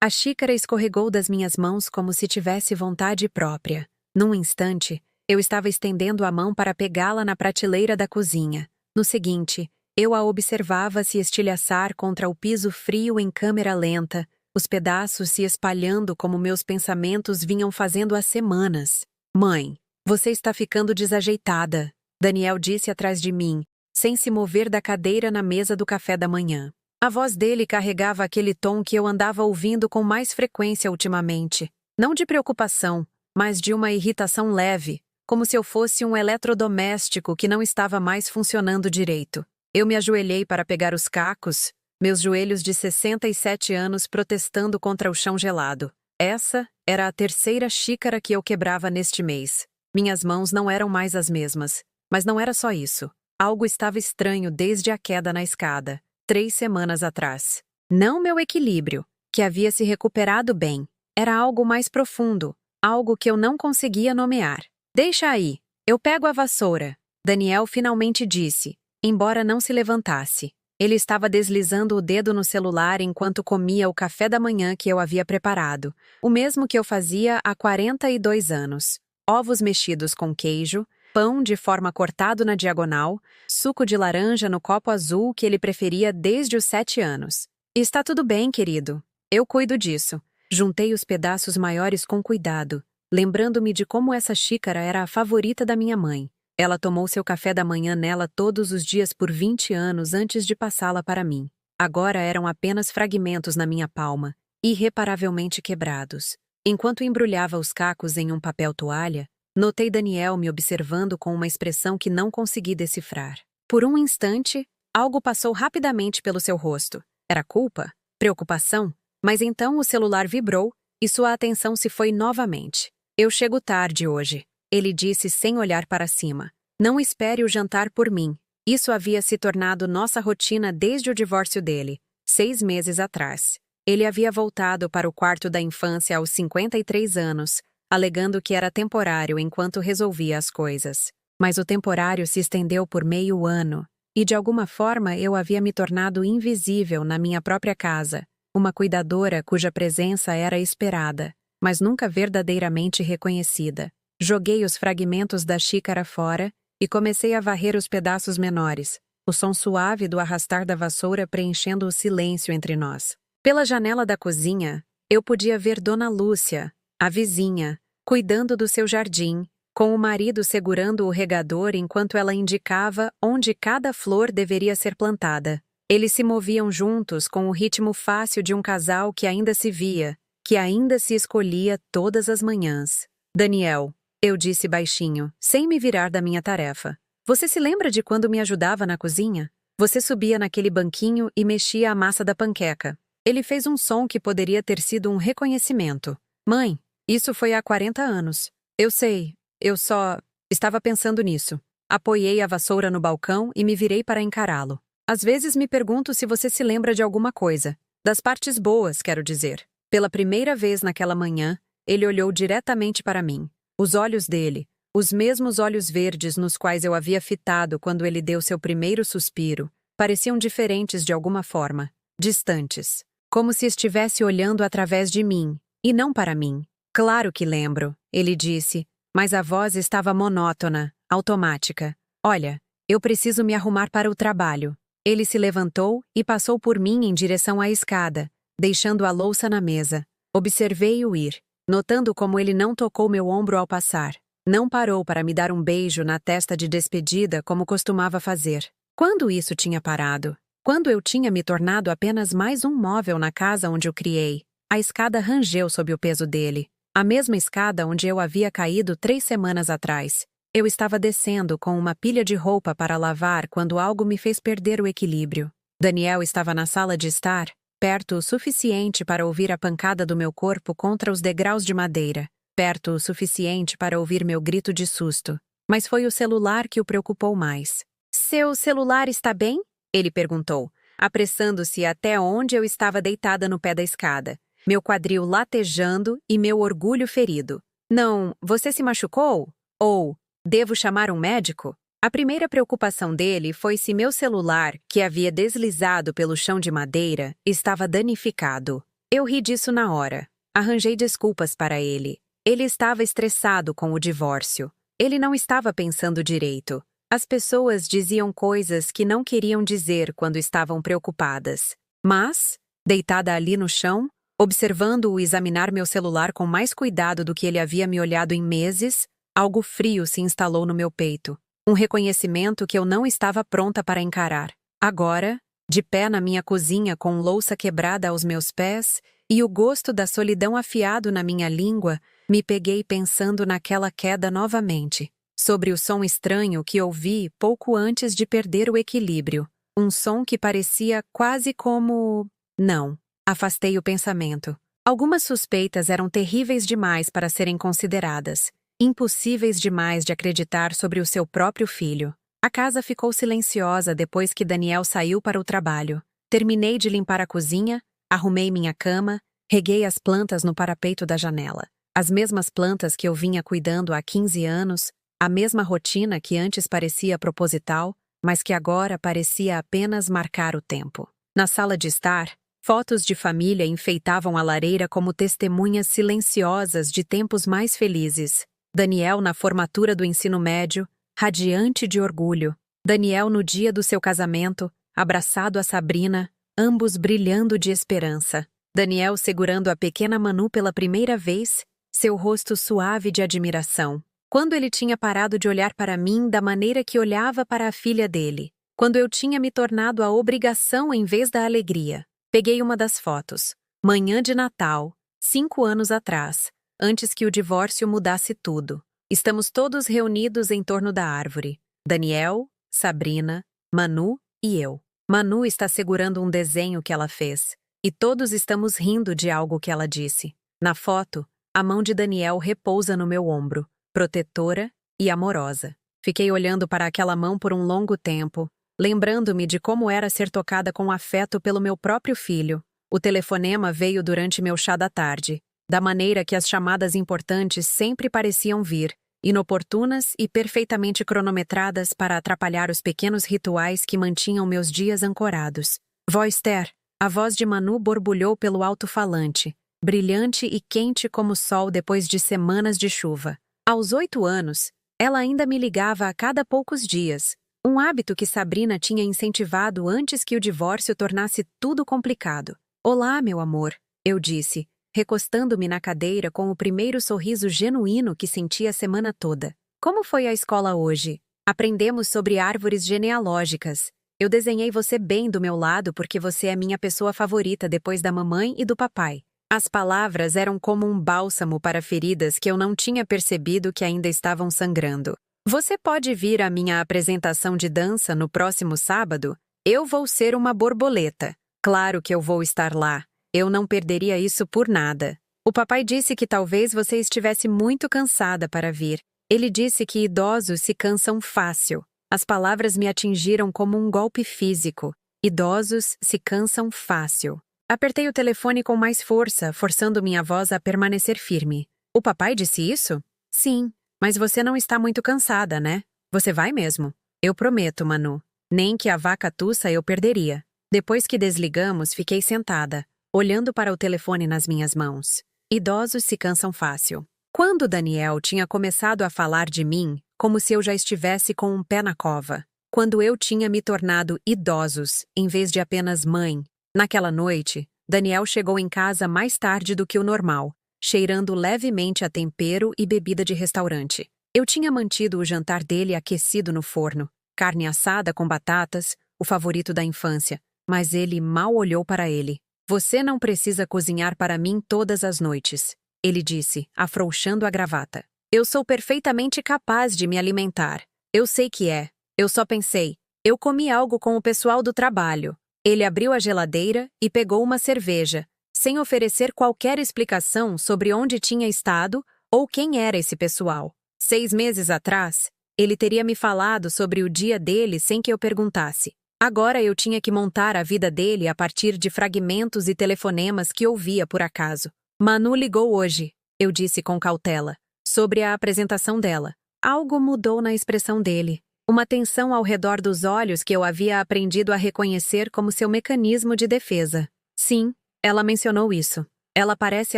A xícara escorregou das minhas mãos como se tivesse vontade própria. Num instante, eu estava estendendo a mão para pegá-la na prateleira da cozinha. No seguinte, eu a observava se estilhaçar contra o piso frio em câmera lenta, os pedaços se espalhando como meus pensamentos vinham fazendo há semanas. Mãe, você está ficando desajeitada, Daniel disse atrás de mim, sem se mover da cadeira na mesa do café da manhã. A voz dele carregava aquele tom que eu andava ouvindo com mais frequência ultimamente. Não de preocupação, mas de uma irritação leve, como se eu fosse um eletrodoméstico que não estava mais funcionando direito. Eu me ajoelhei para pegar os cacos, meus joelhos de 67 anos protestando contra o chão gelado. Essa era a terceira xícara que eu quebrava neste mês. Minhas mãos não eram mais as mesmas. Mas não era só isso. Algo estava estranho desde a queda na escada, 3 semanas atrás. Não meu equilíbrio, que havia se recuperado bem. Era algo mais profundo, algo que eu não conseguia nomear. Deixa aí, eu pego a vassoura, Daniel finalmente disse, embora não se levantasse. Ele estava deslizando o dedo no celular enquanto comia o café da manhã que eu havia preparado, o mesmo que eu fazia há 42 anos. Ovos mexidos com queijo, pão de forma cortado na diagonal, suco de laranja no copo azul que ele preferia desde os 7 anos. Está tudo bem, querido. Eu cuido disso. Juntei os pedaços maiores com cuidado, lembrando-me de como essa xícara era a favorita da minha mãe. Ela tomou seu café da manhã nela todos os dias por 20 anos antes de passá-la para mim. Agora eram apenas fragmentos na minha palma, irreparavelmente quebrados. Enquanto embrulhava os cacos em um papel toalha, notei Daniel me observando com uma expressão que não consegui decifrar. Por um instante, algo passou rapidamente pelo seu rosto. Era culpa? Preocupação? Mas então o celular vibrou e sua atenção se foi novamente. Eu chego tarde hoje, ele disse sem olhar para cima. Não espere o jantar por mim. Isso havia se tornado nossa rotina desde o divórcio dele, 6 meses atrás. Ele havia voltado para o quarto da infância aos 53 anos, alegando que era temporário enquanto resolvia as coisas. Mas o temporário se estendeu por meio ano, e de alguma forma eu havia me tornado invisível na minha própria casa, uma cuidadora cuja presença era esperada, mas nunca verdadeiramente reconhecida. Joguei os fragmentos da xícara fora e comecei a varrer os pedaços menores, o som suave do arrastar da vassoura preenchendo o silêncio entre nós. Pela janela da cozinha, eu podia ver Dona Lúcia, a vizinha, cuidando do seu jardim, com o marido segurando o regador enquanto ela indicava onde cada flor deveria ser plantada. Eles se moviam juntos com o ritmo fácil de um casal que ainda se via, que ainda se escolhia todas as manhãs. Daniel, eu disse baixinho, sem me virar da minha tarefa. Você se lembra de quando me ajudava na cozinha? Você subia naquele banquinho e mexia a massa da panqueca. Ele fez um som que poderia ter sido um reconhecimento. Mãe, isso foi há 40 anos. Eu sei, eu só estava pensando nisso. Apoiei a vassoura no balcão e me virei para encará-lo. Às vezes me pergunto se você se lembra de alguma coisa. Das partes boas, quero dizer. Pela primeira vez naquela manhã, ele olhou diretamente para mim. Os olhos dele, os mesmos olhos verdes nos quais eu havia fitado quando ele deu seu primeiro suspiro, pareciam diferentes de alguma forma, distantes, como se estivesse olhando através de mim, e não para mim. Claro que lembro, ele disse, mas a voz estava monótona, automática. Olha, eu preciso me arrumar para o trabalho. Ele se levantou e passou por mim em direção à escada, deixando a louça na mesa. Observei-o ir, notando como ele não tocou meu ombro ao passar. Não parou para me dar um beijo na testa de despedida como costumava fazer. Quando isso tinha parado? Quando eu tinha me tornado apenas mais um móvel na casa onde o criei, a escada rangeu sob o peso dele. A mesma escada onde eu havia caído 3 semanas atrás. Eu estava descendo com uma pilha de roupa para lavar quando algo me fez perder o equilíbrio. Daniel estava na sala de estar, perto o suficiente para ouvir a pancada do meu corpo contra os degraus de madeira, perto o suficiente para ouvir meu grito de susto. Mas foi o celular que o preocupou mais. Seu celular está bem? Ele perguntou, apressando-se até onde eu estava deitada no pé da escada, meu quadril latejando e meu orgulho ferido. Não, você se machucou? Ou, devo chamar um médico? A primeira preocupação dele foi se meu celular, que havia deslizado pelo chão de madeira, estava danificado. Eu ri disso na hora. Arranjei desculpas para ele. Ele estava estressado com o divórcio. Ele não estava pensando direito. As pessoas diziam coisas que não queriam dizer quando estavam preocupadas. Mas, deitada ali no chão, observando-o examinar meu celular com mais cuidado do que ele havia me olhado em meses, algo frio se instalou no meu peito. Um reconhecimento que eu não estava pronta para encarar. Agora, de pé na minha cozinha com louça quebrada aos meus pés e o gosto da solidão afiado na minha língua, me peguei pensando naquela queda novamente, sobre o som estranho que ouvi pouco antes de perder o equilíbrio. Um som que parecia quase como... Não. Afastei o pensamento. Algumas suspeitas eram terríveis demais para serem consideradas, impossíveis demais de acreditar sobre o seu próprio filho. A casa ficou silenciosa depois que Daniel saiu para o trabalho. Terminei de limpar a cozinha, arrumei minha cama, reguei as plantas no parapeito da janela. As mesmas plantas que eu vinha cuidando há 15 anos, a mesma rotina que antes parecia proposital, mas que agora parecia apenas marcar o tempo. Na sala de estar, fotos de família enfeitavam a lareira como testemunhas silenciosas de tempos mais felizes. Daniel na formatura do ensino médio, radiante de orgulho. Daniel no dia do seu casamento, abraçado a Sabrina, ambos brilhando de esperança. Daniel segurando a pequena Manu pela primeira vez, seu rosto suave de admiração. Quando ele tinha parado de olhar para mim da maneira que olhava para a filha dele. Quando eu tinha me tornado a obrigação em vez da alegria. Peguei uma das fotos. Manhã de Natal, 5 anos atrás, antes que o divórcio mudasse tudo. Estamos todos reunidos em torno da árvore. Daniel, Sabrina, Manu e eu. Manu está segurando um desenho que ela fez. E todos estamos rindo de algo que ela disse. Na foto, a mão de Daniel repousa no meu ombro, protetora e amorosa. Fiquei olhando para aquela mão por um longo tempo, lembrando-me de como era ser tocada com afeto pelo meu próprio filho. O telefonema veio durante meu chá da tarde, da maneira que as chamadas importantes sempre pareciam vir, inoportunas e perfeitamente cronometradas para atrapalhar os pequenos rituais que mantinham meus dias ancorados. Vó Esther, a voz de Manu borbulhou pelo alto-falante, brilhante e quente como o sol depois de semanas de chuva. Aos 8 anos, ela ainda me ligava a cada poucos dias, um hábito que Sabrina tinha incentivado antes que o divórcio tornasse tudo complicado. Olá, meu amor, eu disse, recostando-me na cadeira com o primeiro sorriso genuíno que senti a semana toda. Como foi a escola hoje? Aprendemos sobre árvores genealógicas. Eu desenhei você bem do meu lado porque você é minha pessoa favorita depois da mamãe e do papai. As palavras eram como um bálsamo para feridas que eu não tinha percebido que ainda estavam sangrando. Você pode vir à minha apresentação de dança no próximo sábado? Eu vou ser uma borboleta. Claro que eu vou estar lá. Eu não perderia isso por nada. O papai disse que talvez você estivesse muito cansada para vir. Ele disse que idosos se cansam fácil. As palavras me atingiram como um golpe físico. Idosos se cansam fácil. Apertei o telefone com mais força, forçando minha voz a permanecer firme. O papai disse isso? Sim, mas você não está muito cansada, né? Você vai mesmo? Eu prometo, Manu. Nem que a vaca tussa eu perderia. Depois que desligamos, fiquei sentada, olhando para o telefone nas minhas mãos. Idosos se cansam fácil. Quando Daniel tinha começado a falar de mim, como se eu já estivesse com um pé na cova. Quando eu tinha me tornado idosos, em vez de apenas mãe. Naquela noite, Daniel chegou em casa mais tarde do que o normal, cheirando levemente a tempero e bebida de restaurante. Eu tinha mantido o jantar dele aquecido no forno, carne assada com batatas, o favorito da infância, mas ele mal olhou para ele. Você não precisa cozinhar para mim todas as noites, ele disse, afrouxando a gravata. Eu sou perfeitamente capaz de me alimentar. Eu sei que é. Eu só pensei. Eu comi algo com o pessoal do trabalho. Ele abriu a geladeira e pegou uma cerveja, sem oferecer qualquer explicação sobre onde tinha estado ou quem era esse pessoal. 6 meses atrás, ele teria me falado sobre o dia dele sem que eu perguntasse. Agora eu tinha que montar a vida dele a partir de fragmentos e telefonemas que ouvia por acaso. Manu ligou hoje, eu disse com cautela, sobre a apresentação dela. Algo mudou na expressão dele. Uma tensão ao redor dos olhos que eu havia aprendido a reconhecer como seu mecanismo de defesa. Sim, Ela mencionou isso. Ela parece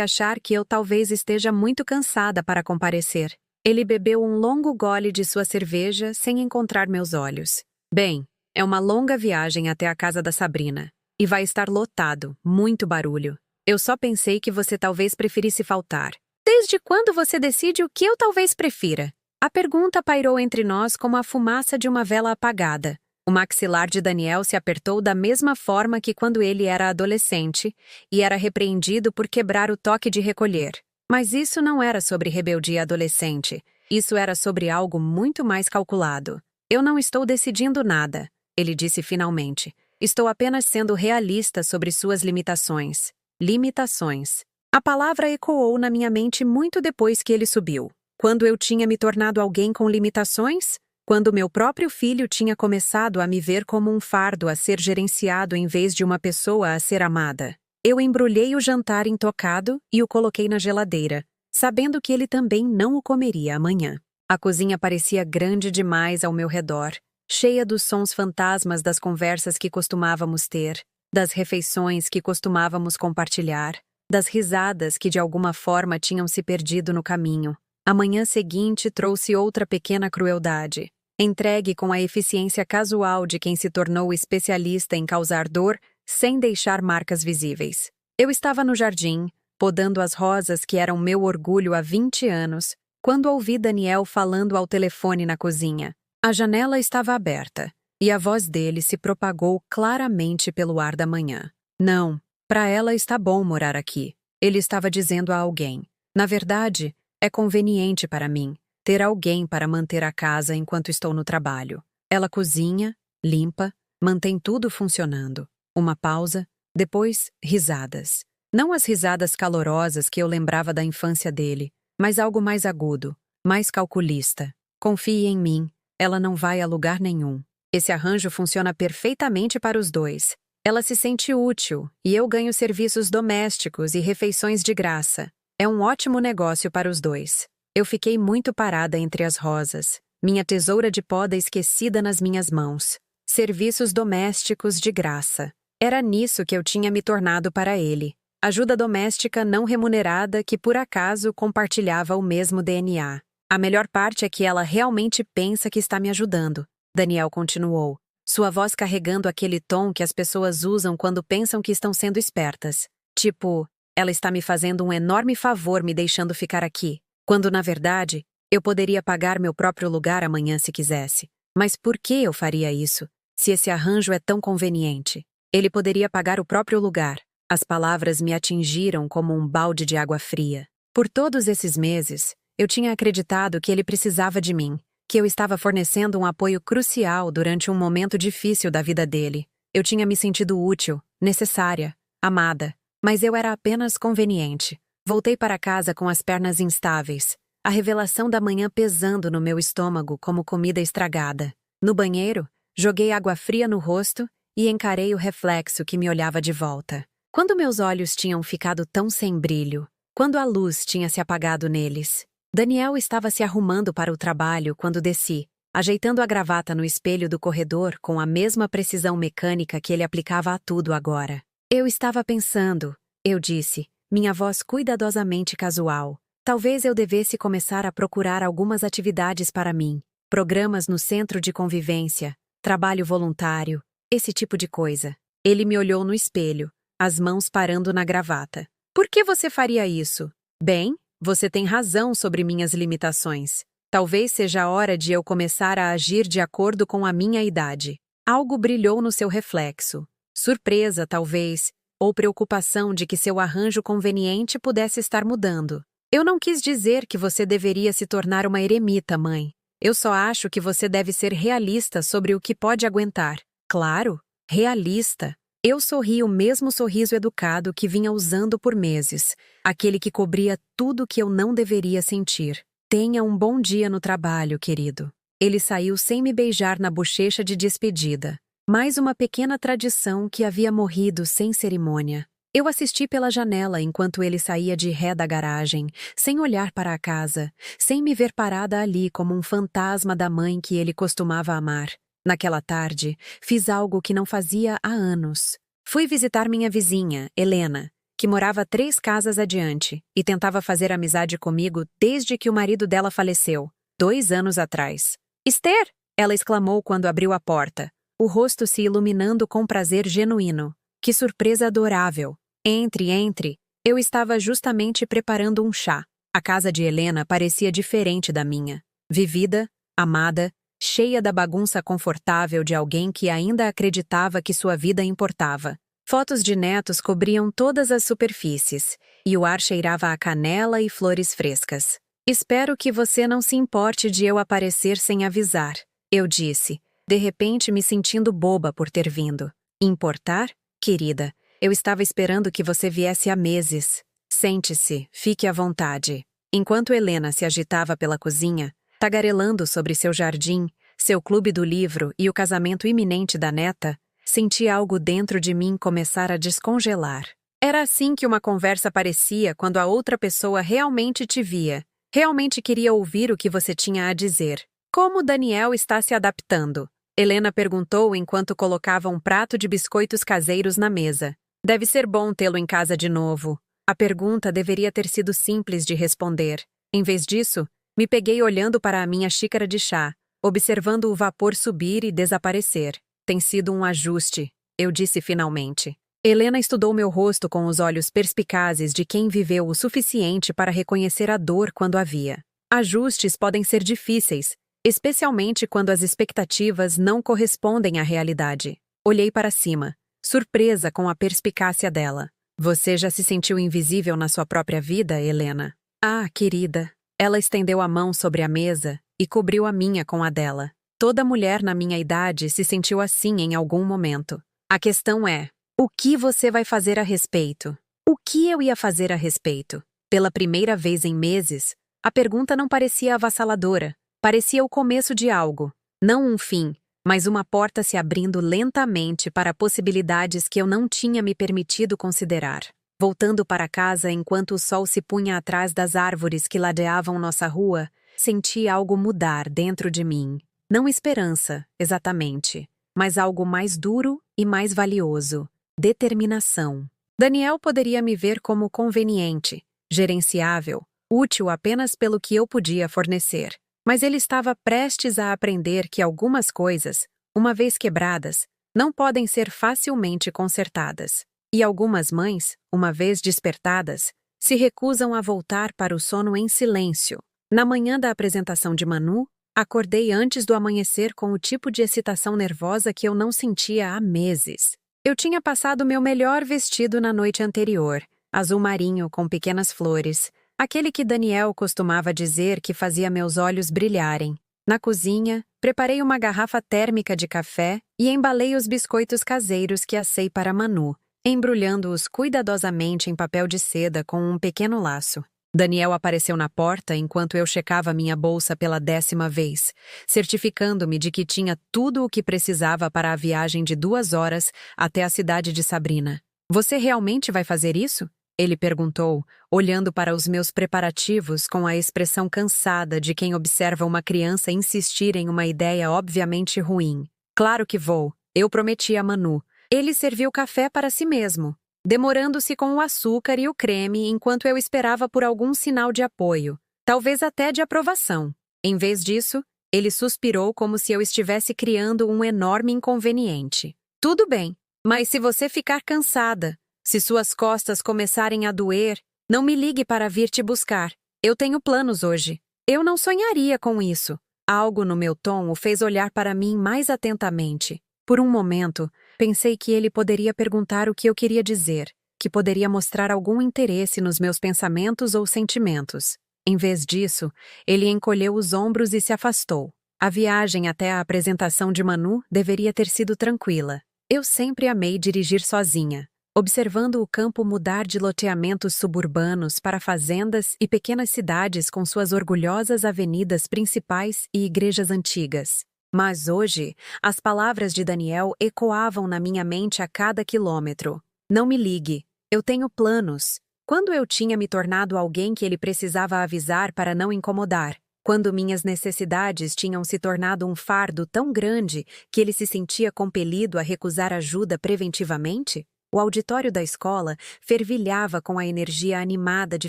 achar que eu talvez esteja muito cansada para comparecer. Ele bebeu um longo gole de sua cerveja sem encontrar meus olhos. Bem, é uma longa viagem até a casa da Sabrina. E vai estar lotado, muito barulho. Eu só pensei que você talvez preferisse faltar. Desde quando você decide o que eu talvez prefira? A pergunta pairou entre nós como a fumaça de uma vela apagada. O maxilar de Daniel se apertou da mesma forma que quando ele era adolescente e era repreendido por quebrar o toque de recolher. Mas isso não era sobre rebeldia adolescente. Isso era sobre algo muito mais calculado. Eu não estou decidindo nada, ele disse finalmente. Estou apenas sendo realista sobre suas limitações. Limitações. A palavra ecoou na minha mente muito depois que ele subiu. Quando eu tinha me tornado alguém com limitações? Quando meu próprio filho tinha começado a me ver como um fardo a ser gerenciado em vez de uma pessoa a ser amada. Eu embrulhei o jantar intocado e o coloquei na geladeira, sabendo que ele também não o comeria amanhã. A cozinha parecia grande demais ao meu redor, cheia dos sons fantasmas das conversas que costumávamos ter, das refeições que costumávamos compartilhar, das risadas que de alguma forma tinham se perdido no caminho. A manhã seguinte trouxe outra pequena crueldade, entregue com a eficiência casual de quem se tornou especialista em causar dor sem deixar marcas visíveis. Eu estava no jardim, podando as rosas que eram meu orgulho há 20 anos, quando ouvi Daniel falando ao telefone na cozinha. A janela estava aberta, e a voz dele se propagou claramente pelo ar da manhã. Não, para ela está bom morar aqui, ele estava dizendo a alguém. Na verdade, é conveniente para mim ter alguém para manter a casa enquanto estou no trabalho. Ela cozinha, limpa, mantém tudo funcionando. Uma pausa, depois risadas. Não as risadas calorosas que eu lembrava da infância dele, mas algo mais agudo, mais calculista. Confie em mim, ela não vai a lugar nenhum. Esse arranjo funciona perfeitamente para os dois. Ela se sente útil e eu ganho serviços domésticos e refeições de graça. É um ótimo negócio para os dois. Eu fiquei muito parada entre as rosas, minha tesoura de poda esquecida nas minhas mãos. Serviços domésticos de graça. Era nisso que eu tinha me tornado para ele. Ajuda doméstica não remunerada que por acaso compartilhava o mesmo DNA. A melhor parte é que ela realmente pensa que está me ajudando. Daniel continuou, sua voz carregando aquele tom que as pessoas usam quando pensam que estão sendo espertas. Tipo, ela está me fazendo um enorme favor me deixando ficar aqui, quando na verdade, eu poderia pagar meu próprio lugar amanhã se quisesse. Mas por que eu faria isso, se esse arranjo é tão conveniente? Ele poderia pagar o próprio lugar. As palavras me atingiram como um balde de água fria. Por todos esses meses, eu tinha acreditado que ele precisava de mim, que eu estava fornecendo um apoio crucial durante um momento difícil da vida dele. Eu tinha me sentido útil, necessária, amada. Mas eu era apenas conveniente. Voltei para casa com as pernas instáveis, a revelação da manhã pesando no meu estômago como comida estragada. No banheiro, joguei água fria no rosto e encarei o reflexo que me olhava de volta. Quando meus olhos tinham ficado tão sem brilho, quando a luz tinha se apagado neles. Daniel estava se arrumando para o trabalho quando desci, ajeitando a gravata no espelho do corredor com a mesma precisão mecânica que ele aplicava a tudo agora. Eu estava pensando, eu disse, minha voz cuidadosamente casual. Talvez eu devesse começar a procurar algumas atividades para mim. Programas no centro de convivência, trabalho voluntário, esse tipo de coisa. Ele me olhou no espelho, as mãos parando na gravata. Por que você faria isso? Bem, você tem razão sobre minhas limitações. Talvez seja a hora de eu começar a agir de acordo com a minha idade. Algo brilhou no seu reflexo. Surpresa, talvez, ou preocupação de que seu arranjo conveniente pudesse estar mudando. Eu não quis dizer que você deveria se tornar uma eremita, mãe. Eu só acho que você deve ser realista sobre o que pode aguentar. Claro, realista. Eu sorri o mesmo sorriso educado que vinha usando por meses, aquele que cobria tudo que eu não deveria sentir. Tenha um bom dia no trabalho, querido. Ele saiu sem me beijar na bochecha de despedida. Mais uma pequena tradição que havia morrido sem cerimônia. Eu assisti pela janela enquanto ele saía de ré da garagem, sem olhar para a casa, sem me ver parada ali como um fantasma da mãe que ele costumava amar. Naquela tarde, fiz algo que não fazia há anos. Fui visitar minha vizinha, Helena, que morava 3 casas adiante e tentava fazer amizade comigo desde que o marido dela faleceu, 2 anos atrás. Esther! Ela exclamou quando abriu a porta, o rosto se iluminando com prazer genuíno. Que surpresa adorável! Entre. Eu estava justamente preparando um chá. A casa de Helena parecia diferente da minha. Vivida, amada, cheia da bagunça confortável de alguém que ainda acreditava que sua vida importava. Fotos de netos cobriam todas as superfícies, e o ar cheirava a canela e flores frescas. Espero que você não se importe de eu aparecer sem avisar, eu disse, de repente me sentindo boba por ter vindo. Importar? Querida, eu estava esperando que você viesse há meses. Sente-se, fique à vontade. Enquanto Helena se agitava pela cozinha, tagarelando sobre seu jardim, seu clube do livro e o casamento iminente da neta, senti algo dentro de mim começar a descongelar. Era assim que uma conversa parecia quando a outra pessoa realmente te via, realmente queria ouvir o que você tinha a dizer. Como Daniel está se adaptando? Helena perguntou enquanto colocava um prato de biscoitos caseiros na mesa. Deve ser bom tê-lo em casa de novo. A pergunta deveria ter sido simples de responder. Em vez disso, me peguei olhando para a minha xícara de chá, observando o vapor subir e desaparecer. Tem sido um ajuste, eu disse finalmente. Helena estudou meu rosto com os olhos perspicazes de quem viveu o suficiente para reconhecer a dor quando havia. Ajustes podem ser difíceis, especialmente quando as expectativas não correspondem à realidade. Olhei para cima, surpresa com a perspicácia dela. Você já se sentiu invisível na sua própria vida, Helena? Ah, querida. Ela estendeu a mão sobre a mesa e cobriu a minha com a dela. Toda mulher na minha idade se sentiu assim em algum momento. A questão é, o que você vai fazer a respeito? O que eu ia fazer a respeito? Pela primeira vez em meses, a pergunta não parecia avassaladora. Parecia o começo de algo. Não um fim, mas uma porta se abrindo lentamente para possibilidades que eu não tinha me permitido considerar. Voltando para casa enquanto o sol se punha atrás das árvores que ladeavam nossa rua, senti algo mudar dentro de mim. Não esperança, exatamente, mas algo mais duro e mais valioso. Determinação. Daniel poderia me ver como conveniente, gerenciável, útil apenas pelo que eu podia fornecer. Mas ele estava prestes a aprender que algumas coisas, uma vez quebradas, não podem ser facilmente consertadas. E algumas mães, uma vez despertadas, se recusam a voltar para o sono em silêncio. Na manhã da apresentação de Manu, acordei antes do amanhecer com o tipo de excitação nervosa que eu não sentia há meses. Eu tinha passado meu melhor vestido na noite anterior, azul marinho com pequenas flores, aquele que Daniel costumava dizer que fazia meus olhos brilharem. Na cozinha, preparei uma garrafa térmica de café e embalei os biscoitos caseiros que assei para Manu, embrulhando-os cuidadosamente em papel de seda com um pequeno laço. Daniel apareceu na porta enquanto eu checava minha bolsa pela 10ª vez, certificando-me de que tinha tudo o que precisava para a viagem de 2 horas até a cidade de Sabrina. Você realmente vai fazer isso? Ele perguntou, olhando para os meus preparativos com a expressão cansada de quem observa uma criança insistir em uma ideia obviamente ruim. Claro que vou, eu prometi a Manu. Ele serviu café para si mesmo, demorando-se com o açúcar e o creme enquanto eu esperava por algum sinal de apoio, talvez até de aprovação. Em vez disso, ele suspirou como se eu estivesse criando um enorme inconveniente. Tudo bem, mas se você ficar cansada, se suas costas começarem a doer, não me ligue para vir te buscar. Eu tenho planos hoje. Eu não sonharia com isso. Algo no meu tom o fez olhar para mim mais atentamente. Por um momento, pensei que ele poderia perguntar o que eu queria dizer, que poderia mostrar algum interesse nos meus pensamentos ou sentimentos. Em vez disso, ele encolheu os ombros e se afastou. A viagem até a apresentação de Manu deveria ter sido tranquila. Eu sempre amei dirigir sozinha, observando o campo mudar de loteamentos suburbanos para fazendas e pequenas cidades com suas orgulhosas avenidas principais e igrejas antigas. Mas hoje, as palavras de Daniel ecoavam na minha mente a cada quilômetro. Não me ligue, eu tenho planos. Quando eu tinha me tornado alguém que ele precisava avisar para não incomodar? Quando minhas necessidades tinham se tornado um fardo tão grande que ele se sentia compelido a recusar ajuda preventivamente? O auditório da escola fervilhava com a energia animada de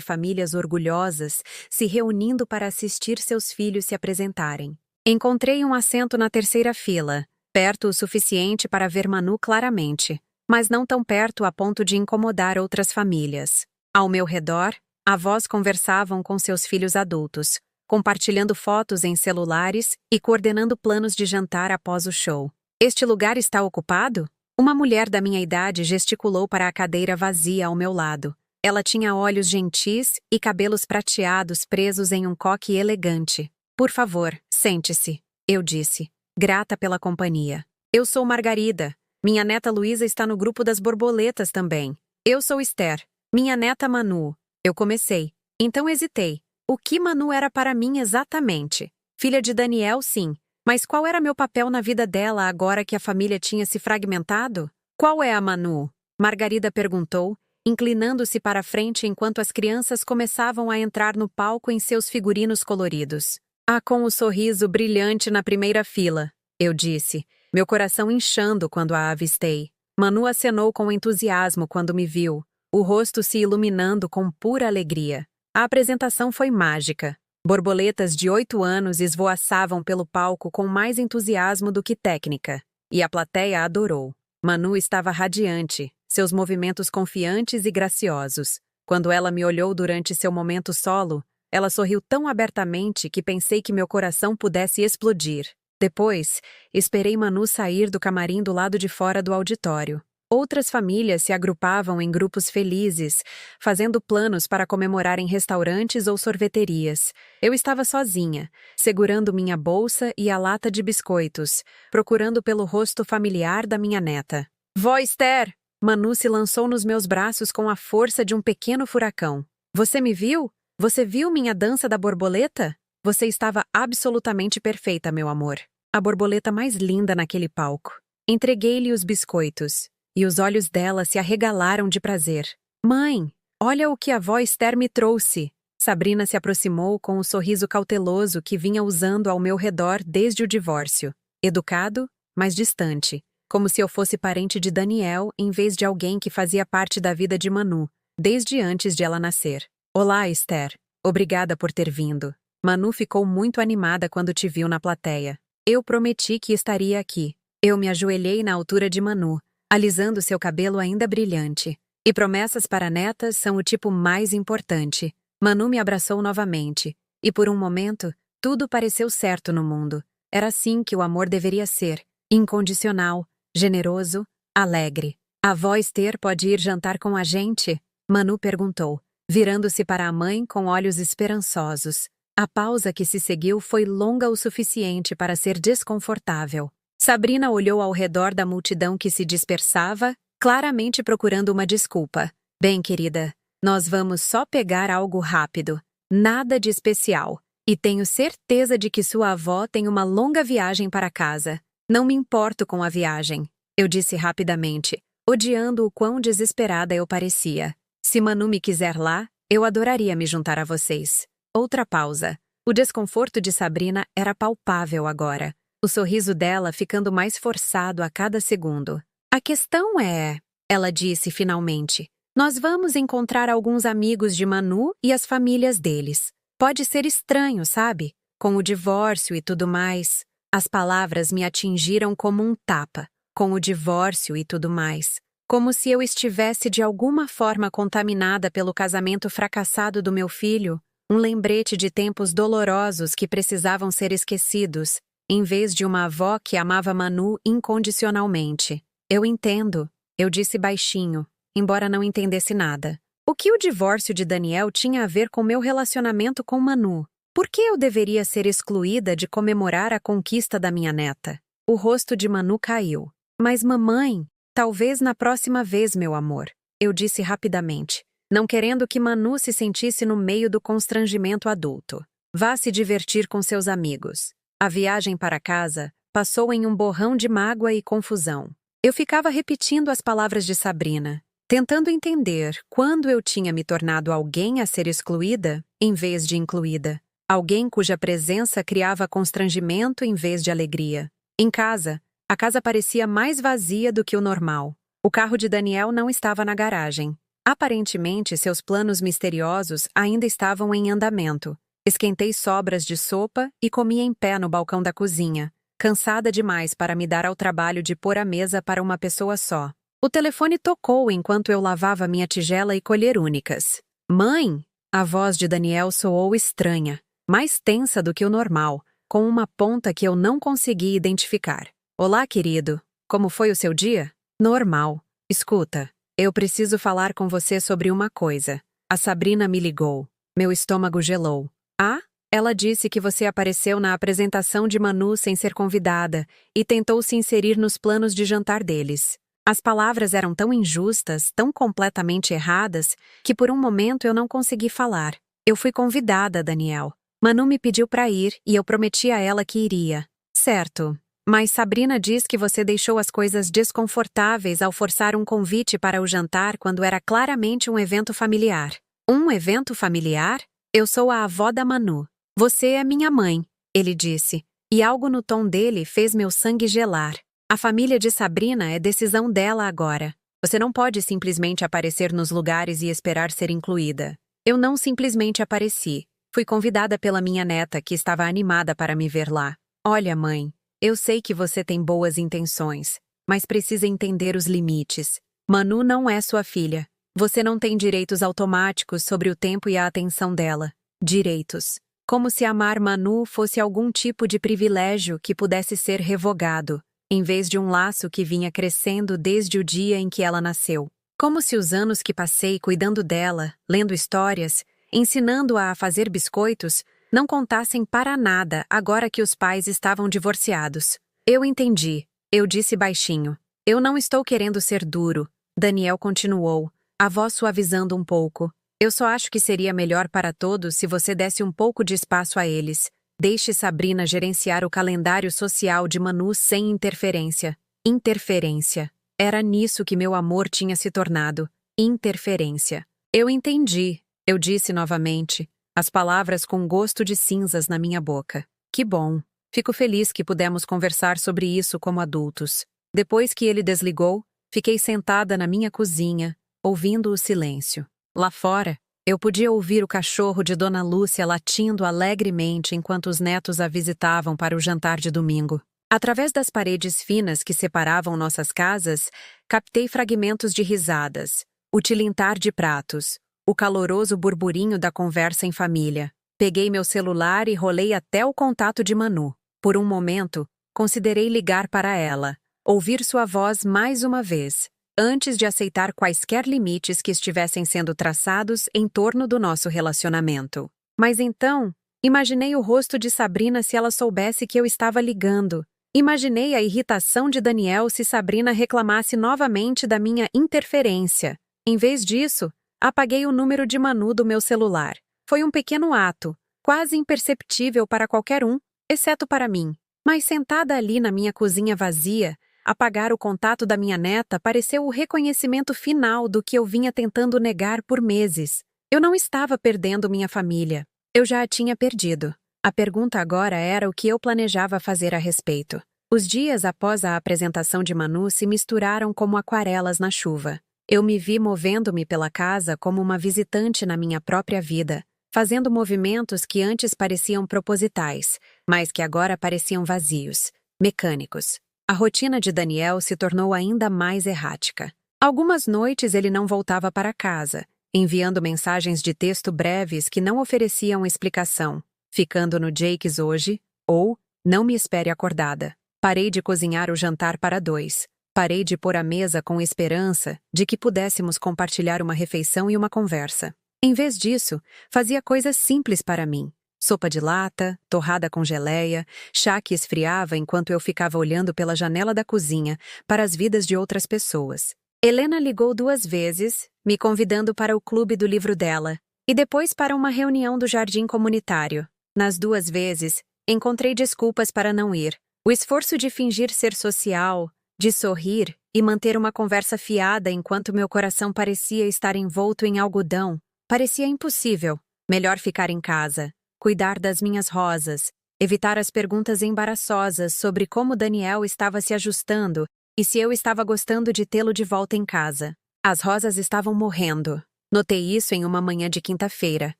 famílias orgulhosas se reunindo para assistir seus filhos se apresentarem. Encontrei um assento na terceira fila, perto o suficiente para ver Manu claramente, mas não tão perto a ponto de incomodar outras famílias. Ao meu redor, avós conversavam com seus filhos adultos, compartilhando fotos em celulares e coordenando planos de jantar após o show. Este lugar está ocupado? Uma mulher da minha idade gesticulou para a cadeira vazia ao meu lado. Ela tinha olhos gentis e cabelos prateados presos em um coque elegante. Por favor, sente-se, eu disse, grata pela companhia. Eu sou Margarida. Minha neta Luísa está no grupo das borboletas também. Eu sou Esther. Minha neta Manu. Eu comecei. Então hesitei. O que Manu era para mim exatamente? Filha de Daniel, sim. Mas qual era meu papel na vida dela agora que a família tinha se fragmentado? Qual é a Manu? Margarida perguntou, inclinando-se para a frente enquanto as crianças começavam a entrar no palco em seus figurinos coloridos. A com o sorriso brilhante na primeira fila, eu disse, meu coração inchando quando a avistei. Manu acenou com entusiasmo quando me viu, o rosto se iluminando com pura alegria. A apresentação foi mágica. Borboletas de 8 anos esvoaçavam pelo palco com mais entusiasmo do que técnica, e a plateia adorou. Manu estava radiante, seus movimentos confiantes e graciosos. Quando ela me olhou durante seu momento solo, ela sorriu tão abertamente que pensei que meu coração pudesse explodir. Depois, esperei Manu sair do camarim do lado de fora do auditório. Outras famílias se agrupavam em grupos felizes, fazendo planos para comemorar em restaurantes ou sorveterias. Eu estava sozinha, segurando minha bolsa e a lata de biscoitos, procurando pelo rosto familiar da minha neta. Vó Esther! Manu se lançou nos meus braços com a força de um pequeno furacão. Você me viu? Você viu minha dança da borboleta? Você estava absolutamente perfeita, meu amor. A borboleta mais linda naquele palco. Entreguei-lhe os biscoitos. E os olhos dela se arregalaram de prazer. Mãe, olha o que a avó Esther me trouxe. Sabrina se aproximou com o sorriso cauteloso que vinha usando ao meu redor desde o divórcio. Educado, mas distante, como se eu fosse parente de Daniel em vez de alguém que fazia parte da vida de Manu, desde antes de ela nascer. Olá, Esther. Obrigada por ter vindo. Manu ficou muito animada quando te viu na plateia. Eu prometi que estaria aqui. Eu me ajoelhei na altura de Manu, alisando seu cabelo ainda brilhante. E promessas para netas são o tipo mais importante. Manu me abraçou novamente, e por um momento, tudo pareceu certo no mundo. Era assim que o amor deveria ser, incondicional, generoso, alegre. A avó Esther pode ir jantar com a gente? Manu perguntou, virando-se para a mãe com olhos esperançosos. A pausa que se seguiu foi longa o suficiente para ser desconfortável. Sabrina olhou ao redor da multidão que se dispersava, claramente procurando uma desculpa. Bem, querida, nós vamos só pegar algo rápido, nada de especial. E tenho certeza de que sua avó tem uma longa viagem para casa. Não me importo com a viagem, eu disse rapidamente, odiando o quão desesperada eu parecia. Se Manu me quiser lá, eu adoraria me juntar a vocês. Outra pausa. O desconforto de Sabrina era palpável agora. O sorriso dela ficando mais forçado a cada segundo. A questão é, ela disse finalmente, nós vamos encontrar alguns amigos de Manu e as famílias deles. Pode ser estranho, sabe? Com o divórcio e tudo mais. As palavras me atingiram como um tapa. Com o divórcio e tudo mais. Como se eu estivesse de alguma forma contaminada pelo casamento fracassado do meu filho, um lembrete de tempos dolorosos que precisavam ser esquecidos, em vez de uma avó que amava Manu incondicionalmente. Eu entendo, eu disse baixinho, embora não entendesse nada. O que o divórcio de Daniel tinha a ver com meu relacionamento com Manu? Por que eu deveria ser excluída de comemorar a conquista da minha neta? O rosto de Manu caiu. Mas mamãe, talvez na próxima vez, meu amor, eu disse rapidamente, não querendo que Manu se sentisse no meio do constrangimento adulto. Vá se divertir com seus amigos. A viagem para casa passou em um borrão de mágoa e confusão. Eu ficava repetindo as palavras de Sabrina, tentando entender quando eu tinha me tornado alguém a ser excluída em vez de incluída. Alguém cuja presença criava constrangimento em vez de alegria. Em casa, a casa parecia mais vazia do que o normal. O carro de Daniel não estava na garagem. Aparentemente, seus planos misteriosos ainda estavam em andamento. Esquentei sobras de sopa e comi em pé no balcão da cozinha, cansada demais para me dar ao trabalho de pôr a mesa para uma pessoa só. O telefone tocou enquanto eu lavava minha tigela e colher únicas. Mãe! A voz de Daniel soou estranha, mais tensa do que o normal, com uma ponta que eu não consegui identificar. Olá, querido. Como foi o seu dia? Normal. Escuta, eu preciso falar com você sobre uma coisa. A Sabrina me ligou. Meu estômago gelou. Ah? Ela disse que você apareceu na apresentação de Manu sem ser convidada e tentou se inserir nos planos de jantar deles. As palavras eram tão injustas, tão completamente erradas, que por um momento eu não consegui falar. Eu fui convidada, Daniel. Manu me pediu para ir e eu prometi a ela que iria. Certo. Mas Sabrina diz que você deixou as coisas desconfortáveis ao forçar um convite para o jantar quando era claramente um evento familiar. Um evento familiar? Eu sou a avó da Manu. Você é minha mãe, ele disse, e algo no tom dele fez meu sangue gelar. A família de Sabrina é decisão dela agora. Você não pode simplesmente aparecer nos lugares e esperar ser incluída. Eu não simplesmente apareci. Fui convidada pela minha neta, que estava animada para me ver lá. Olha, mãe, eu sei que você tem boas intenções, mas precisa entender os limites. Manu não é sua filha. Você não tem direitos automáticos sobre o tempo e a atenção dela. Direitos. Como se amar Manu fosse algum tipo de privilégio que pudesse ser revogado, em vez de um laço que vinha crescendo desde o dia em que ela nasceu. Como se os anos que passei cuidando dela, lendo histórias, ensinando-a a fazer biscoitos, não contassem para nada agora que os pais estavam divorciados. Eu entendi, eu disse baixinho. Eu não estou querendo ser duro, Daniel continuou, a voz suavizando um pouco. Eu só acho que seria melhor para todos se você desse um pouco de espaço a eles. Deixe Sabrina gerenciar o calendário social de Manu sem interferência. Interferência. Era nisso que meu amor tinha se tornado. Interferência. Eu entendi, eu disse novamente, as palavras com gosto de cinzas na minha boca. Que bom. Fico feliz que pudemos conversar sobre isso como adultos. Depois que ele desligou, fiquei sentada na minha cozinha, ouvindo o silêncio. Lá fora, eu podia ouvir o cachorro de Dona Lúcia latindo alegremente enquanto os netos a visitavam para o jantar de domingo. Através das paredes finas que separavam nossas casas, captei fragmentos de risadas, o tilintar de pratos, o caloroso burburinho da conversa em família. Peguei meu celular e rolei até o contato de Manu. Por um momento, considerei ligar para ela, ouvir sua voz mais uma vez, antes de aceitar quaisquer limites que estivessem sendo traçados em torno do nosso relacionamento. Mas então, imaginei o rosto de Sabrina se ela soubesse que eu estava ligando. Imaginei a irritação de Daniel se Sabrina reclamasse novamente da minha interferência. Em vez disso, apaguei o número de Manu do meu celular. Foi um pequeno ato, quase imperceptível para qualquer um, exceto para mim. Mas sentada ali na minha cozinha vazia, apagar o contato da minha neta pareceu o reconhecimento final do que eu vinha tentando negar por meses. Eu não estava perdendo minha família. Eu já a tinha perdido. A pergunta agora era o que eu planejava fazer a respeito. Os dias após a apresentação de Manu se misturaram como aquarelas na chuva. Eu me vi movendo-me pela casa como uma visitante na minha própria vida, fazendo movimentos que antes pareciam propositais, mas que agora pareciam vazios, mecânicos. A rotina de Daniel se tornou ainda mais errática. Algumas noites ele não voltava para casa, enviando mensagens de texto breves que não ofereciam explicação, ficando no Jake's hoje, ou não me espere acordada. Parei de cozinhar o jantar para dois. Parei de pôr a mesa com esperança de que pudéssemos compartilhar uma refeição e uma conversa. Em vez disso, fazia coisas simples para mim. Sopa de lata, torrada com geleia, chá que esfriava enquanto eu ficava olhando pela janela da cozinha para as vidas de outras pessoas. Helena ligou 2 vezes, me convidando para o clube do livro dela, e depois para uma reunião do jardim comunitário. Nas 2 vezes, encontrei desculpas para não ir. O esforço de fingir ser social, de sorrir e manter uma conversa fiada enquanto meu coração parecia estar envolto em algodão, parecia impossível. Melhor ficar em casa, cuidar das minhas rosas, evitar as perguntas embaraçosas sobre como Daniel estava se ajustando e se eu estava gostando de tê-lo de volta em casa. As rosas estavam morrendo. Notei isso em uma manhã de quinta-feira,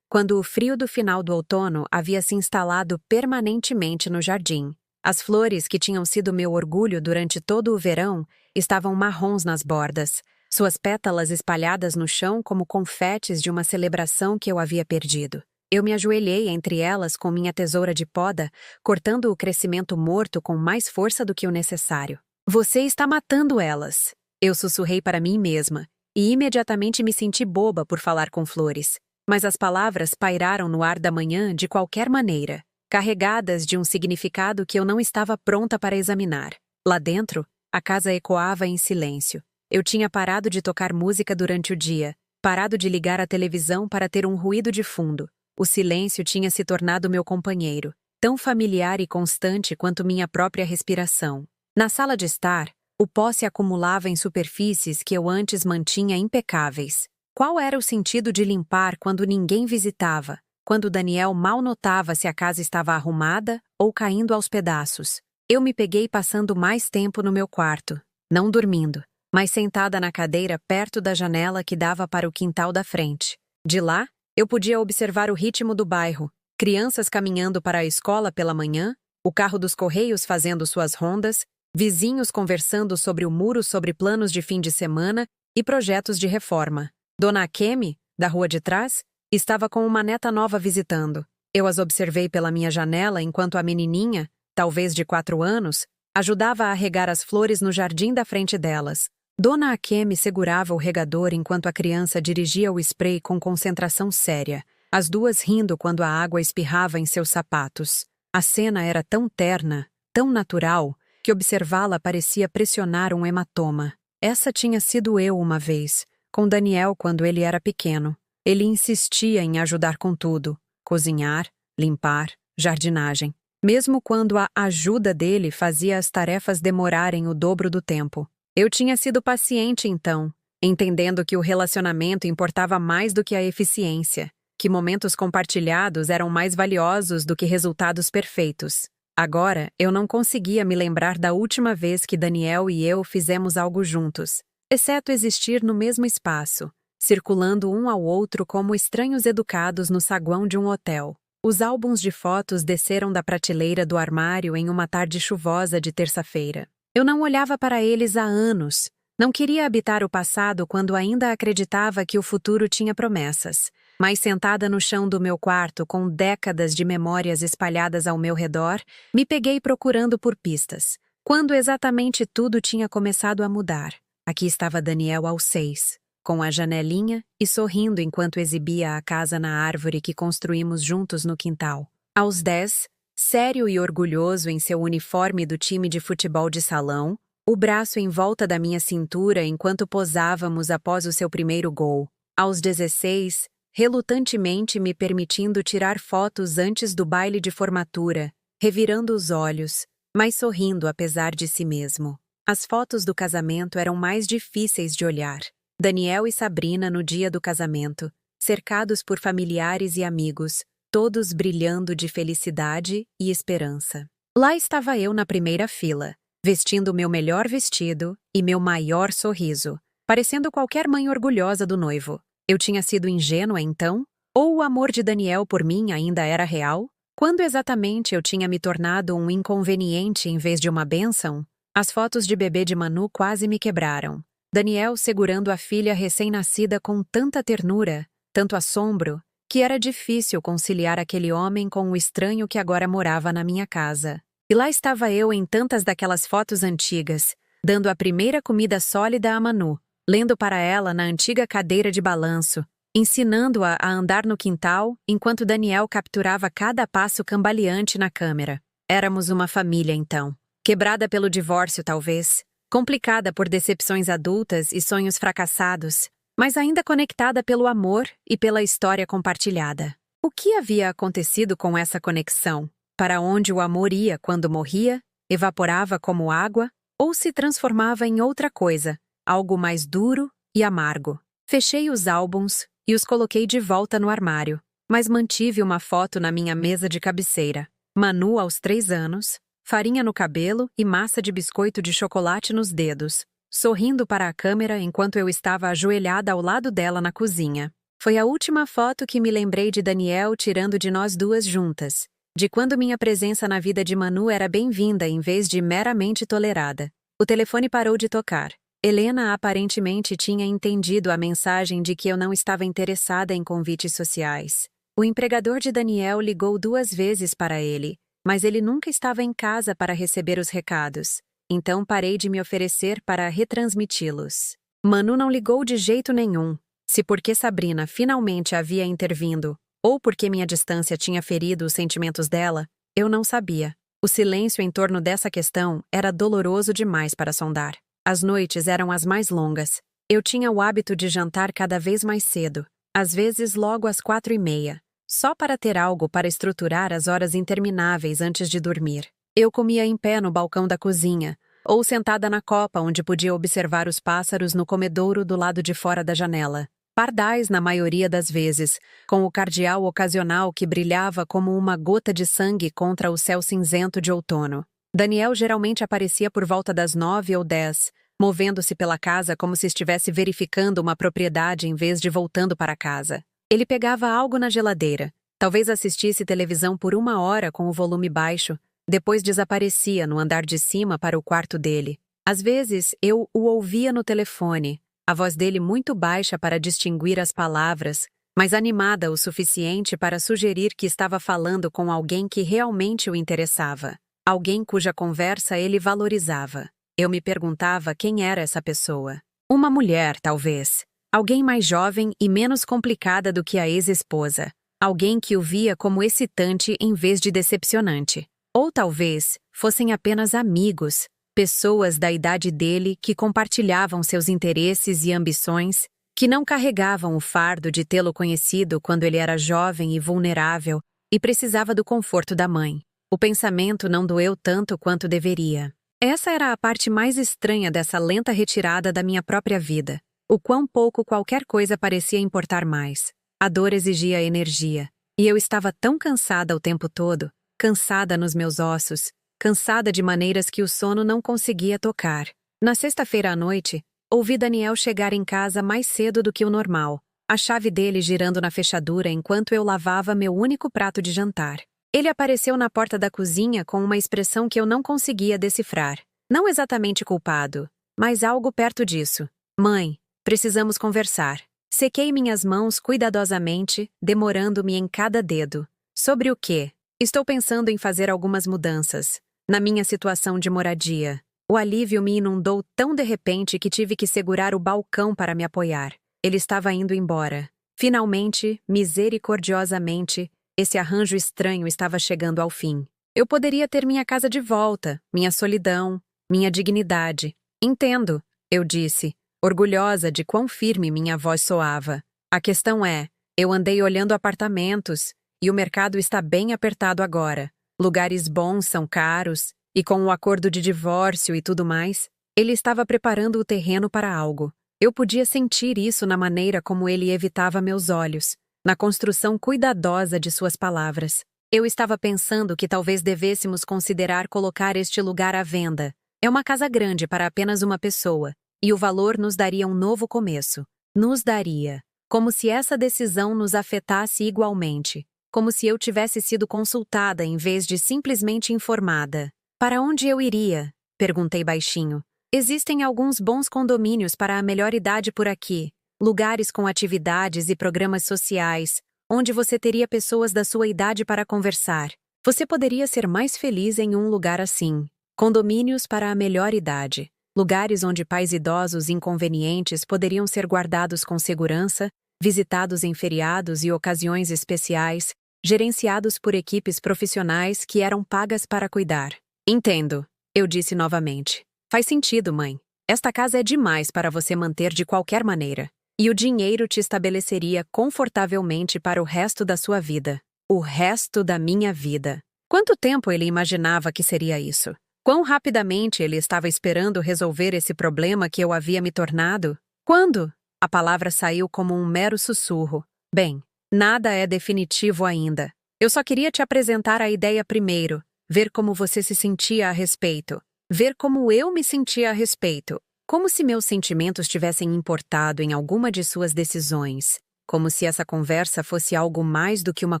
quando o frio do final do outono havia se instalado permanentemente no jardim. As flores, que tinham sido meu orgulho durante todo o verão, estavam marrons nas bordas, suas pétalas espalhadas no chão como confetes de uma celebração que eu havia perdido. Eu me ajoelhei entre elas com minha tesoura de poda, cortando o crescimento morto com mais força do que o necessário. Você está matando elas, eu sussurrei para mim mesma, e imediatamente me senti boba por falar com flores. Mas as palavras pairaram no ar da manhã de qualquer maneira, carregadas de um significado que eu não estava pronta para examinar. Lá dentro, a casa ecoava em silêncio. Eu tinha parado de tocar música durante o dia, parado de ligar a televisão para ter um ruído de fundo. O silêncio tinha se tornado meu companheiro, tão familiar e constante quanto minha própria respiração. Na sala de estar, o pó se acumulava em superfícies que eu antes mantinha impecáveis. Qual era o sentido de limpar quando ninguém visitava, quando Daniel mal notava se a casa estava arrumada ou caindo aos pedaços? Eu me peguei passando mais tempo no meu quarto, não dormindo, mas sentada na cadeira perto da janela que dava para o quintal da frente. De lá, eu podia observar o ritmo do bairro, crianças caminhando para a escola pela manhã, o carro dos correios fazendo suas rondas, vizinhos conversando sobre o muro sobre planos de fim de semana e projetos de reforma. Dona Akemi, da rua de trás, estava com uma neta nova visitando. Eu as observei pela minha janela enquanto a menininha, talvez de 4 anos, ajudava a regar as flores no jardim da frente delas. Dona Akemi segurava o regador enquanto a criança dirigia o spray com concentração séria, as duas rindo quando a água espirrava em seus sapatos. A cena era tão terna, tão natural, que observá-la parecia pressionar um hematoma. Essa tinha sido eu uma vez, com Daniel quando ele era pequeno. Ele insistia em ajudar com tudo: cozinhar, limpar, jardinagem. Mesmo quando a ajuda dele fazia as tarefas demorarem o dobro do tempo. Eu tinha sido paciente então, entendendo que o relacionamento importava mais do que a eficiência, que momentos compartilhados eram mais valiosos do que resultados perfeitos. Agora, eu não conseguia me lembrar da última vez que Daniel e eu fizemos algo juntos, exceto existir no mesmo espaço, circulando um ao outro como estranhos educados no saguão de um hotel. Os álbuns de fotos desceram da prateleira do armário em uma tarde chuvosa de terça-feira. Eu não olhava para eles há anos. Não queria habitar o passado quando ainda acreditava que o futuro tinha promessas. Mas sentada no chão do meu quarto, com décadas de memórias espalhadas ao meu redor, me peguei procurando por pistas. Quando exatamente tudo tinha começado a mudar. Aqui estava Daniel aos 6, com a janelinha e sorrindo enquanto exibia a casa na árvore que construímos juntos no quintal. Aos 10, sério e orgulhoso em seu uniforme do time de futebol de salão, o braço em volta da minha cintura enquanto posávamos após o seu primeiro gol. Aos 16, relutantemente me permitindo tirar fotos antes do baile de formatura, revirando os olhos, mas sorrindo apesar de si mesmo. As fotos do casamento eram mais difíceis de olhar. Daniel e Sabrina no dia do casamento, cercados por familiares e amigos, todos brilhando de felicidade e esperança. Lá estava eu na primeira fila, vestindo meu melhor vestido e meu maior sorriso, parecendo qualquer mãe orgulhosa do noivo. Eu tinha sido ingênua então? Ou o amor de Daniel por mim ainda era real? Quando exatamente eu tinha me tornado um inconveniente em vez de uma bênção? As fotos de bebê de Manu quase me quebraram. Daniel segurando a filha recém-nascida com tanta ternura, tanto assombro, que era difícil conciliar aquele homem com o estranho que agora morava na minha casa. E lá estava eu em tantas daquelas fotos antigas, dando a primeira comida sólida a Manu, lendo para ela na antiga cadeira de balanço, ensinando-a a andar no quintal enquanto Daniel capturava cada passo cambaleante na câmera. Éramos uma família então, quebrada pelo divórcio talvez, complicada por decepções adultas e sonhos fracassados, mas ainda conectada pelo amor e pela história compartilhada. O que havia acontecido com essa conexão? Para onde o amor ia quando morria, evaporava como água ou se transformava em outra coisa, algo mais duro e amargo? Fechei os álbuns e os coloquei de volta no armário, mas mantive uma foto na minha mesa de cabeceira. Manu aos 3 anos, farinha no cabelo e massa de biscoito de chocolate nos dedos, sorrindo para a câmera enquanto eu estava ajoelhada ao lado dela na cozinha. Foi a última foto que me lembrei de Daniel tirando de nós duas juntas, de quando minha presença na vida de Manu era bem-vinda em vez de meramente tolerada. O telefone parou de tocar. Helena aparentemente tinha entendido a mensagem de que eu não estava interessada em convites sociais. O empregador de Daniel ligou 2 vezes para ele, mas ele nunca estava em casa para receber os recados, então parei de me oferecer para retransmiti-los. Manu não ligou de jeito nenhum, se porque Sabrina finalmente havia intervindo, ou porque minha distância tinha ferido os sentimentos dela, eu não sabia. O silêncio em torno dessa questão era doloroso demais para sondar. As noites eram as mais longas. Eu tinha o hábito de jantar cada vez mais cedo, às vezes logo às 4:30, só para ter algo para estruturar as horas intermináveis antes de dormir. Eu comia em pé no balcão da cozinha, ou sentada na copa onde podia observar os pássaros no comedouro do lado de fora da janela. Pardais na maioria das vezes, com o cardeal ocasional que brilhava como uma gota de sangue contra o céu cinzento de outono. Daniel geralmente aparecia por volta das 9 ou 10, movendo-se pela casa como se estivesse verificando uma propriedade em vez de voltando para casa. Ele pegava algo na geladeira, talvez assistisse televisão por 1 hora com o volume baixo, depois desaparecia no andar de cima para o quarto dele. Às vezes, eu o ouvia no telefone, a voz dele muito baixa para distinguir as palavras, mas animada o suficiente para sugerir que estava falando com alguém que realmente o interessava. Alguém cuja conversa ele valorizava. Eu me perguntava quem era essa pessoa. Uma mulher, talvez. Alguém mais jovem e menos complicada do que a ex-esposa. Alguém que o via como excitante em vez de decepcionante. Ou talvez fossem apenas amigos, pessoas da idade dele que compartilhavam seus interesses e ambições, que não carregavam o fardo de tê-lo conhecido quando ele era jovem e vulnerável e precisava do conforto da mãe. O pensamento não doeu tanto quanto deveria. Essa era a parte mais estranha dessa lenta retirada da minha própria vida. O quão pouco qualquer coisa parecia importar mais. A dor exigia energia. E eu estava tão cansada o tempo todo, cansada nos meus ossos, cansada de maneiras que o sono não conseguia tocar. Na sexta-feira à noite, ouvi Daniel chegar em casa mais cedo do que o normal, a chave dele girando na fechadura enquanto eu lavava meu único prato de jantar. Ele apareceu na porta da cozinha com uma expressão que eu não conseguia decifrar. Não exatamente culpado, mas algo perto disso. Mãe, precisamos conversar. Sequei minhas mãos cuidadosamente, demorando-me em cada dedo. Sobre o quê? Estou pensando em fazer algumas mudanças. Na minha situação de moradia. O alívio me inundou tão de repente que tive que segurar o balcão para me apoiar. Ele estava indo embora. Finalmente, misericordiosamente, esse arranjo estranho estava chegando ao fim. Eu poderia ter minha casa de volta, minha solidão, minha dignidade. Entendo, eu disse, orgulhosa de quão firme minha voz soava. A questão é, eu andei olhando apartamentos, e o mercado está bem apertado agora. Lugares bons são caros, e com o acordo de divórcio e tudo mais, ele estava preparando o terreno para algo. Eu podia sentir isso na maneira como ele evitava meus olhos, na construção cuidadosa de suas palavras. Eu estava pensando que talvez devêssemos considerar colocar este lugar à venda. É uma casa grande para apenas uma pessoa, e o valor nos daria um novo começo. Nos daria. Como se essa decisão nos afetasse igualmente. Como se eu tivesse sido consultada em vez de simplesmente informada. Para onde eu iria? Perguntei baixinho. Existem alguns bons condomínios para a melhor idade por aqui. Lugares com atividades e programas sociais, onde você teria pessoas da sua idade para conversar. Você poderia ser mais feliz em um lugar assim. Condomínios para a melhor idade. Lugares onde pais idosos inconvenientes poderiam ser guardados com segurança, visitados em feriados e ocasiões especiais, gerenciados por equipes profissionais que eram pagas para cuidar. Entendo, eu disse novamente. Faz sentido, mãe. Esta casa é demais para você manter de qualquer maneira. E o dinheiro te estabeleceria confortavelmente para o resto da sua vida. O resto da minha vida. Quanto tempo ele imaginava que seria isso? Quão rapidamente ele estava esperando resolver esse problema que eu havia me tornado? Quando? A palavra saiu como um mero sussurro. Bem, nada é definitivo ainda. Eu só queria te apresentar a ideia primeiro, ver como você se sentia a respeito, ver como eu me sentia a respeito, como se meus sentimentos tivessem importado em alguma de suas decisões, como se essa conversa fosse algo mais do que uma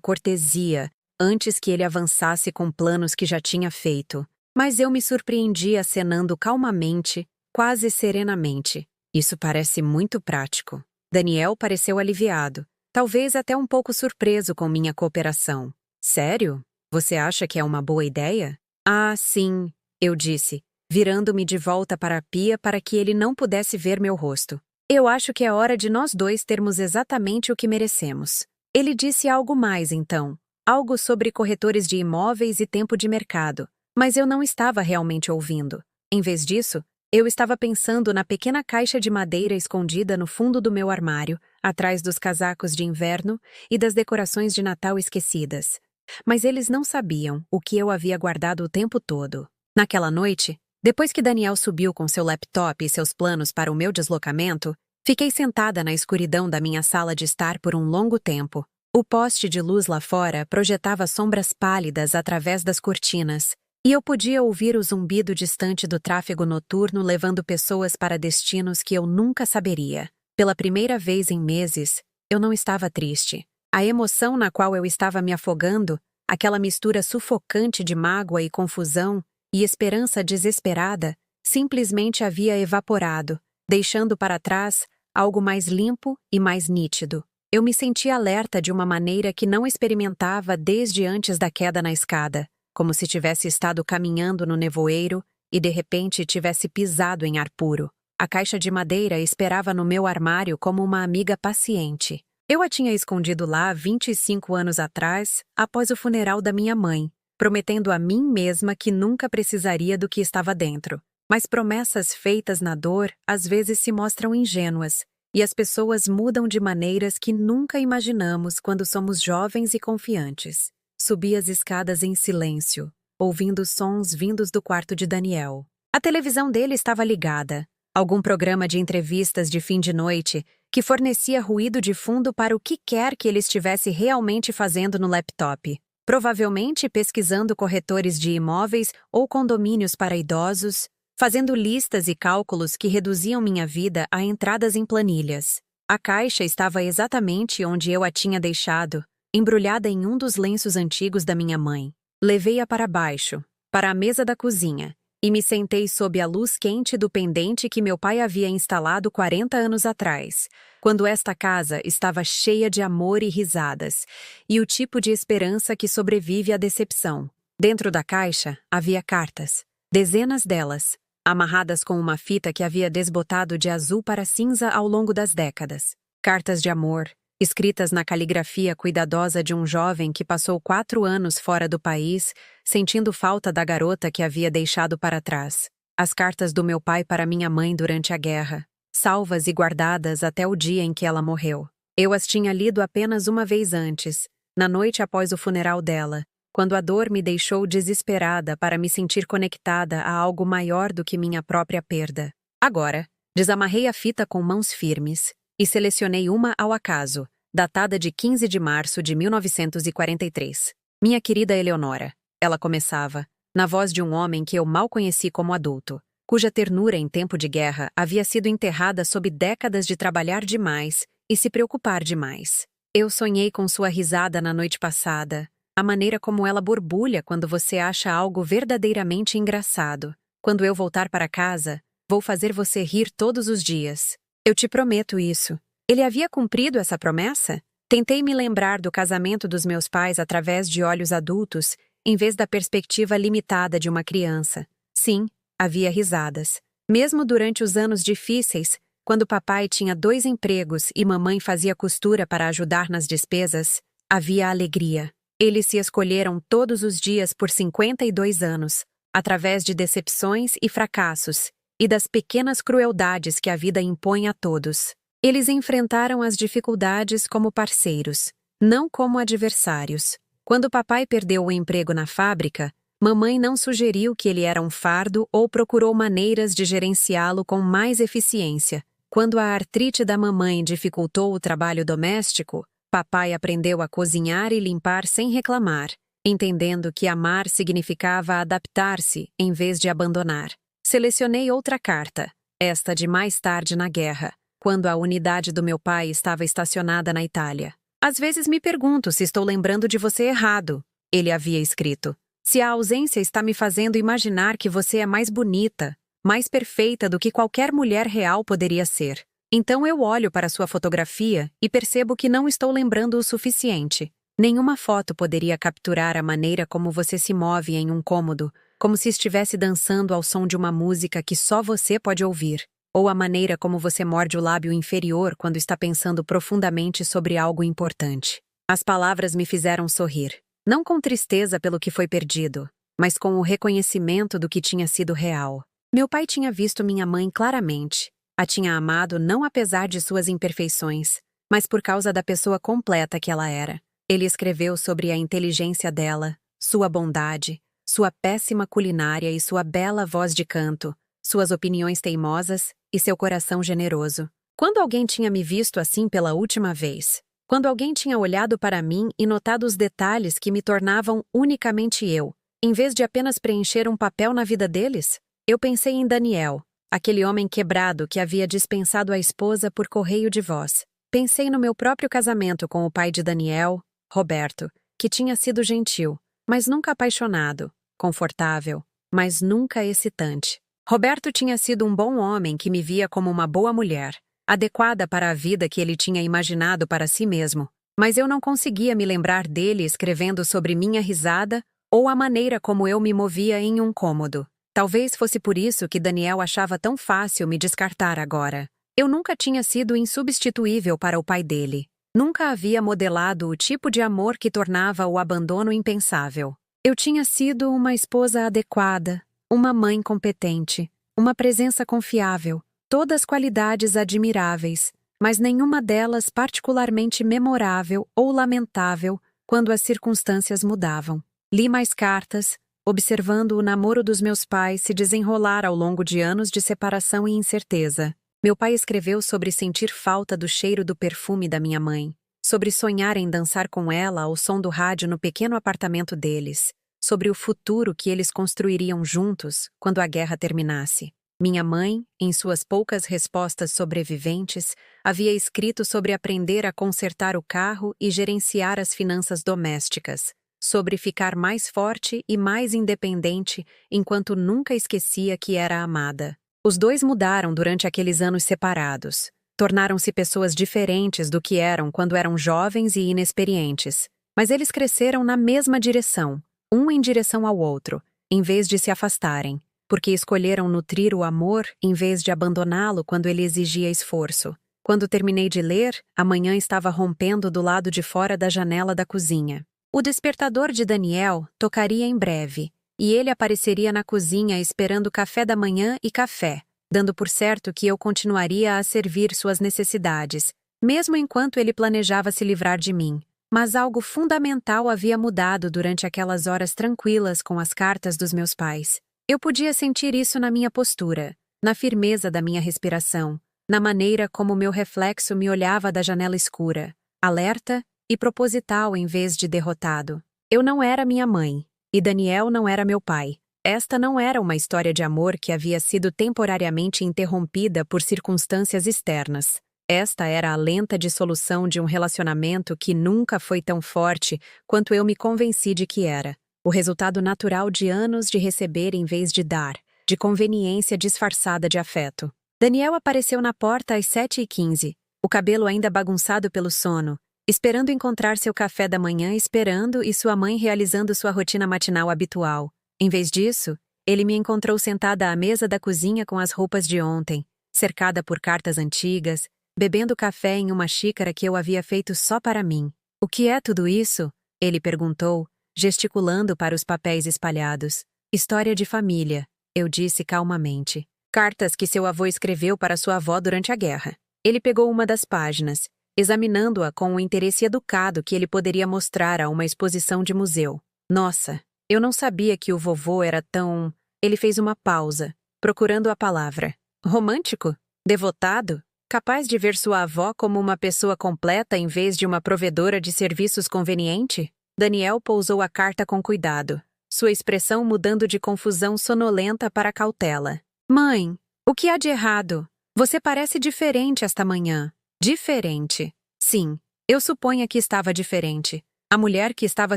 cortesia, antes que ele avançasse com planos que já tinha feito. Mas eu me surpreendi acenando calmamente, quase serenamente. Isso parece muito prático. Daniel pareceu aliviado, talvez até um pouco surpreso com minha cooperação. Sério? Você acha que é uma boa ideia? Ah, sim, eu disse, virando-me de volta para a pia para que ele não pudesse ver meu rosto. Eu acho que é hora de nós dois termos exatamente o que merecemos. Ele disse algo mais, então. Algo sobre corretores de imóveis e tempo de mercado. Mas eu não estava realmente ouvindo. Em vez disso, eu estava pensando na pequena caixa de madeira escondida no fundo do meu armário, atrás dos casacos de inverno e das decorações de Natal esquecidas. Mas eles não sabiam o que eu havia guardado o tempo todo. Naquela noite, depois que Daniel subiu com seu laptop e seus planos para o meu deslocamento, fiquei sentada na escuridão da minha sala de estar por um longo tempo. O poste de luz lá fora projetava sombras pálidas através das cortinas, e eu podia ouvir o zumbido distante do tráfego noturno levando pessoas para destinos que eu nunca saberia. Pela primeira vez em meses, eu não estava triste. A emoção na qual eu estava me afogando, aquela mistura sufocante de mágoa e confusão e esperança desesperada, simplesmente havia evaporado, deixando para trás algo mais limpo e mais nítido. Eu me senti alerta de uma maneira que não experimentava desde antes da queda na escada, como se tivesse estado caminhando no nevoeiro e de repente tivesse pisado em ar puro. A caixa de madeira esperava no meu armário como uma amiga paciente. Eu a tinha escondido lá 25 anos atrás, após o funeral da minha mãe, prometendo a mim mesma que nunca precisaria do que estava dentro. Mas promessas feitas na dor às vezes se mostram ingênuas, e as pessoas mudam de maneiras que nunca imaginamos quando somos jovens e confiantes. Subi as escadas em silêncio, ouvindo sons vindos do quarto de Daniel. A televisão dele estava ligada, algum programa de entrevistas de fim de noite que fornecia ruído de fundo para o que quer que ele estivesse realmente fazendo no laptop. Provavelmente pesquisando corretores de imóveis ou condomínios para idosos, fazendo listas e cálculos que reduziam minha vida a entradas em planilhas. A caixa estava exatamente onde eu a tinha deixado, embrulhada em um dos lenços antigos da minha mãe. Levei-a para baixo, para a mesa da cozinha, e me sentei sob a luz quente do pendente que meu pai havia instalado 40 anos atrás, quando esta casa estava cheia de amor e risadas, e o tipo de esperança que sobrevive à decepção. Dentro da caixa havia cartas, dezenas delas, amarradas com uma fita que havia desbotado de azul para cinza ao longo das décadas. Cartas de amor, escritas na caligrafia cuidadosa de um jovem que passou 4 anos fora do país, sentindo falta da garota que havia deixado para trás. As cartas do meu pai para minha mãe durante a guerra, salvas e guardadas até o dia em que ela morreu. Eu as tinha lido apenas uma vez antes, na noite após o funeral dela, quando a dor me deixou desesperada para me sentir conectada a algo maior do que minha própria perda. Agora, desamarrei a fita com mãos firmes e selecionei uma ao acaso, datada de 15 de março de 1943. Minha querida Eleonora, ela começava, na voz de um homem que eu mal conheci como adulto, cuja ternura em tempo de guerra havia sido enterrada sob décadas de trabalhar demais e se preocupar demais. Eu sonhei com sua risada na noite passada, a maneira como ela borbulha quando você acha algo verdadeiramente engraçado. Quando eu voltar para casa, vou fazer você rir todos os dias. Eu te prometo isso. Ele havia cumprido essa promessa? Tentei me lembrar do casamento dos meus pais através de olhos adultos, em vez da perspectiva limitada de uma criança. Sim, havia risadas. Mesmo durante os anos difíceis, quando papai tinha 2 empregos e mamãe fazia costura para ajudar nas despesas, havia alegria. Eles se escolheram todos os dias por 52 anos, através de decepções e fracassos, e das pequenas crueldades que a vida impõe a todos. Eles enfrentaram as dificuldades como parceiros, não como adversários. Quando papai perdeu o emprego na fábrica, mamãe não sugeriu que ele era um fardo ou procurou maneiras de gerenciá-lo com mais eficiência. Quando a artrite da mamãe dificultou o trabalho doméstico, papai aprendeu a cozinhar e limpar sem reclamar, entendendo que amar significava adaptar-se em vez de abandonar. Selecionei outra carta, esta de mais tarde na guerra, quando a unidade do meu pai estava estacionada na Itália. Às vezes me pergunto se estou lembrando de você errado, ele havia escrito. Se a ausência está me fazendo imaginar que você é mais bonita, mais perfeita do que qualquer mulher real poderia ser. Então eu olho para sua fotografia e percebo que não estou lembrando o suficiente. Nenhuma foto poderia capturar a maneira como você se move em um cômodo, como se estivesse dançando ao som de uma música que só você pode ouvir, ou a maneira como você morde o lábio inferior quando está pensando profundamente sobre algo importante. As palavras me fizeram sorrir, não com tristeza pelo que foi perdido, mas com o reconhecimento do que tinha sido real. Meu pai tinha visto minha mãe claramente. A tinha amado não apesar de suas imperfeições, mas por causa da pessoa completa que ela era. Ele escreveu sobre a inteligência dela, sua bondade, sua péssima culinária e sua bela voz de canto, suas opiniões teimosas e seu coração generoso. Quando alguém tinha me visto assim pela última vez? Quando alguém tinha olhado para mim e notado os detalhes que me tornavam unicamente eu, em vez de apenas preencher um papel na vida deles? Eu pensei em Daniel, aquele homem quebrado que havia dispensado a esposa por correio de voz. Pensei no meu próprio casamento com o pai de Daniel, Roberto, que tinha sido gentil, mas nunca apaixonado, confortável, mas nunca excitante. Roberto tinha sido um bom homem que me via como uma boa mulher, adequada para a vida que ele tinha imaginado para si mesmo, mas eu não conseguia me lembrar dele escrevendo sobre minha risada ou a maneira como eu me movia em um cômodo. Talvez fosse por isso que Daniel achava tão fácil me descartar agora. Eu nunca tinha sido insubstituível para o pai dele. Nunca havia modelado o tipo de amor que tornava o abandono impensável. Eu tinha sido uma esposa adequada, uma mãe competente, uma presença confiável, todas qualidades admiráveis, mas nenhuma delas particularmente memorável ou lamentável quando as circunstâncias mudavam. Li mais cartas, observando o namoro dos meus pais se desenrolar ao longo de anos de separação e incerteza. Meu pai escreveu sobre sentir falta do cheiro do perfume da minha mãe, sobre sonhar em dançar com ela ao som do rádio no pequeno apartamento deles, sobre o futuro que eles construiriam juntos quando a guerra terminasse. Minha mãe, em suas poucas respostas sobreviventes, havia escrito sobre aprender a consertar o carro e gerenciar as finanças domésticas, sobre ficar mais forte e mais independente enquanto nunca esquecia que era amada. Os dois mudaram durante aqueles anos separados. Tornaram-se pessoas diferentes do que eram quando eram jovens e inexperientes. Mas eles cresceram na mesma direção, um em direção ao outro, em vez de se afastarem, porque escolheram nutrir o amor em vez de abandoná-lo quando ele exigia esforço. Quando terminei de ler, a manhã estava rompendo do lado de fora da janela da cozinha. O despertador de Daniel tocaria em breve, e ele apareceria na cozinha esperando café da manhã e café, dando por certo que eu continuaria a servir suas necessidades, mesmo enquanto ele planejava se livrar de mim. Mas algo fundamental havia mudado durante aquelas horas tranquilas com as cartas dos meus pais. Eu podia sentir isso na minha postura, na firmeza da minha respiração, na maneira como meu reflexo me olhava da janela escura, alerta e proposital em vez de derrotado. Eu não era minha mãe, e Daniel não era meu pai. Esta não era uma história de amor que havia sido temporariamente interrompida por circunstâncias externas. Esta era a lenta dissolução de um relacionamento que nunca foi tão forte quanto eu me convenci de que era. O resultado natural de anos de receber em vez de dar, de conveniência disfarçada de afeto. Daniel apareceu na porta às 7h15, o cabelo ainda bagunçado pelo sono, esperando encontrar seu café da manhã e sua mãe realizando sua rotina matinal habitual. Em vez disso, ele me encontrou sentada à mesa da cozinha com as roupas de ontem, cercada por cartas antigas, bebendo café em uma xícara que eu havia feito só para mim. "O que é tudo isso?" ele perguntou, gesticulando para os papéis espalhados. "História de família", eu disse calmamente. "Cartas que seu avô escreveu para sua avó durante a guerra." Ele pegou uma das páginas, examinando-a com o interesse educado que ele poderia mostrar a uma exposição de museu. "Nossa, eu não sabia que o vovô era tão..." Ele fez uma pausa, procurando a palavra. "Romântico? Devotado? Capaz de ver sua avó como uma pessoa completa em vez de uma provedora de serviços conveniente?" Daniel pousou a carta com cuidado, sua expressão mudando de confusão sonolenta para cautela. Mãe, o que há de errado? Você parece diferente esta manhã. Diferente. Sim, eu suponho que estava diferente. A mulher que estava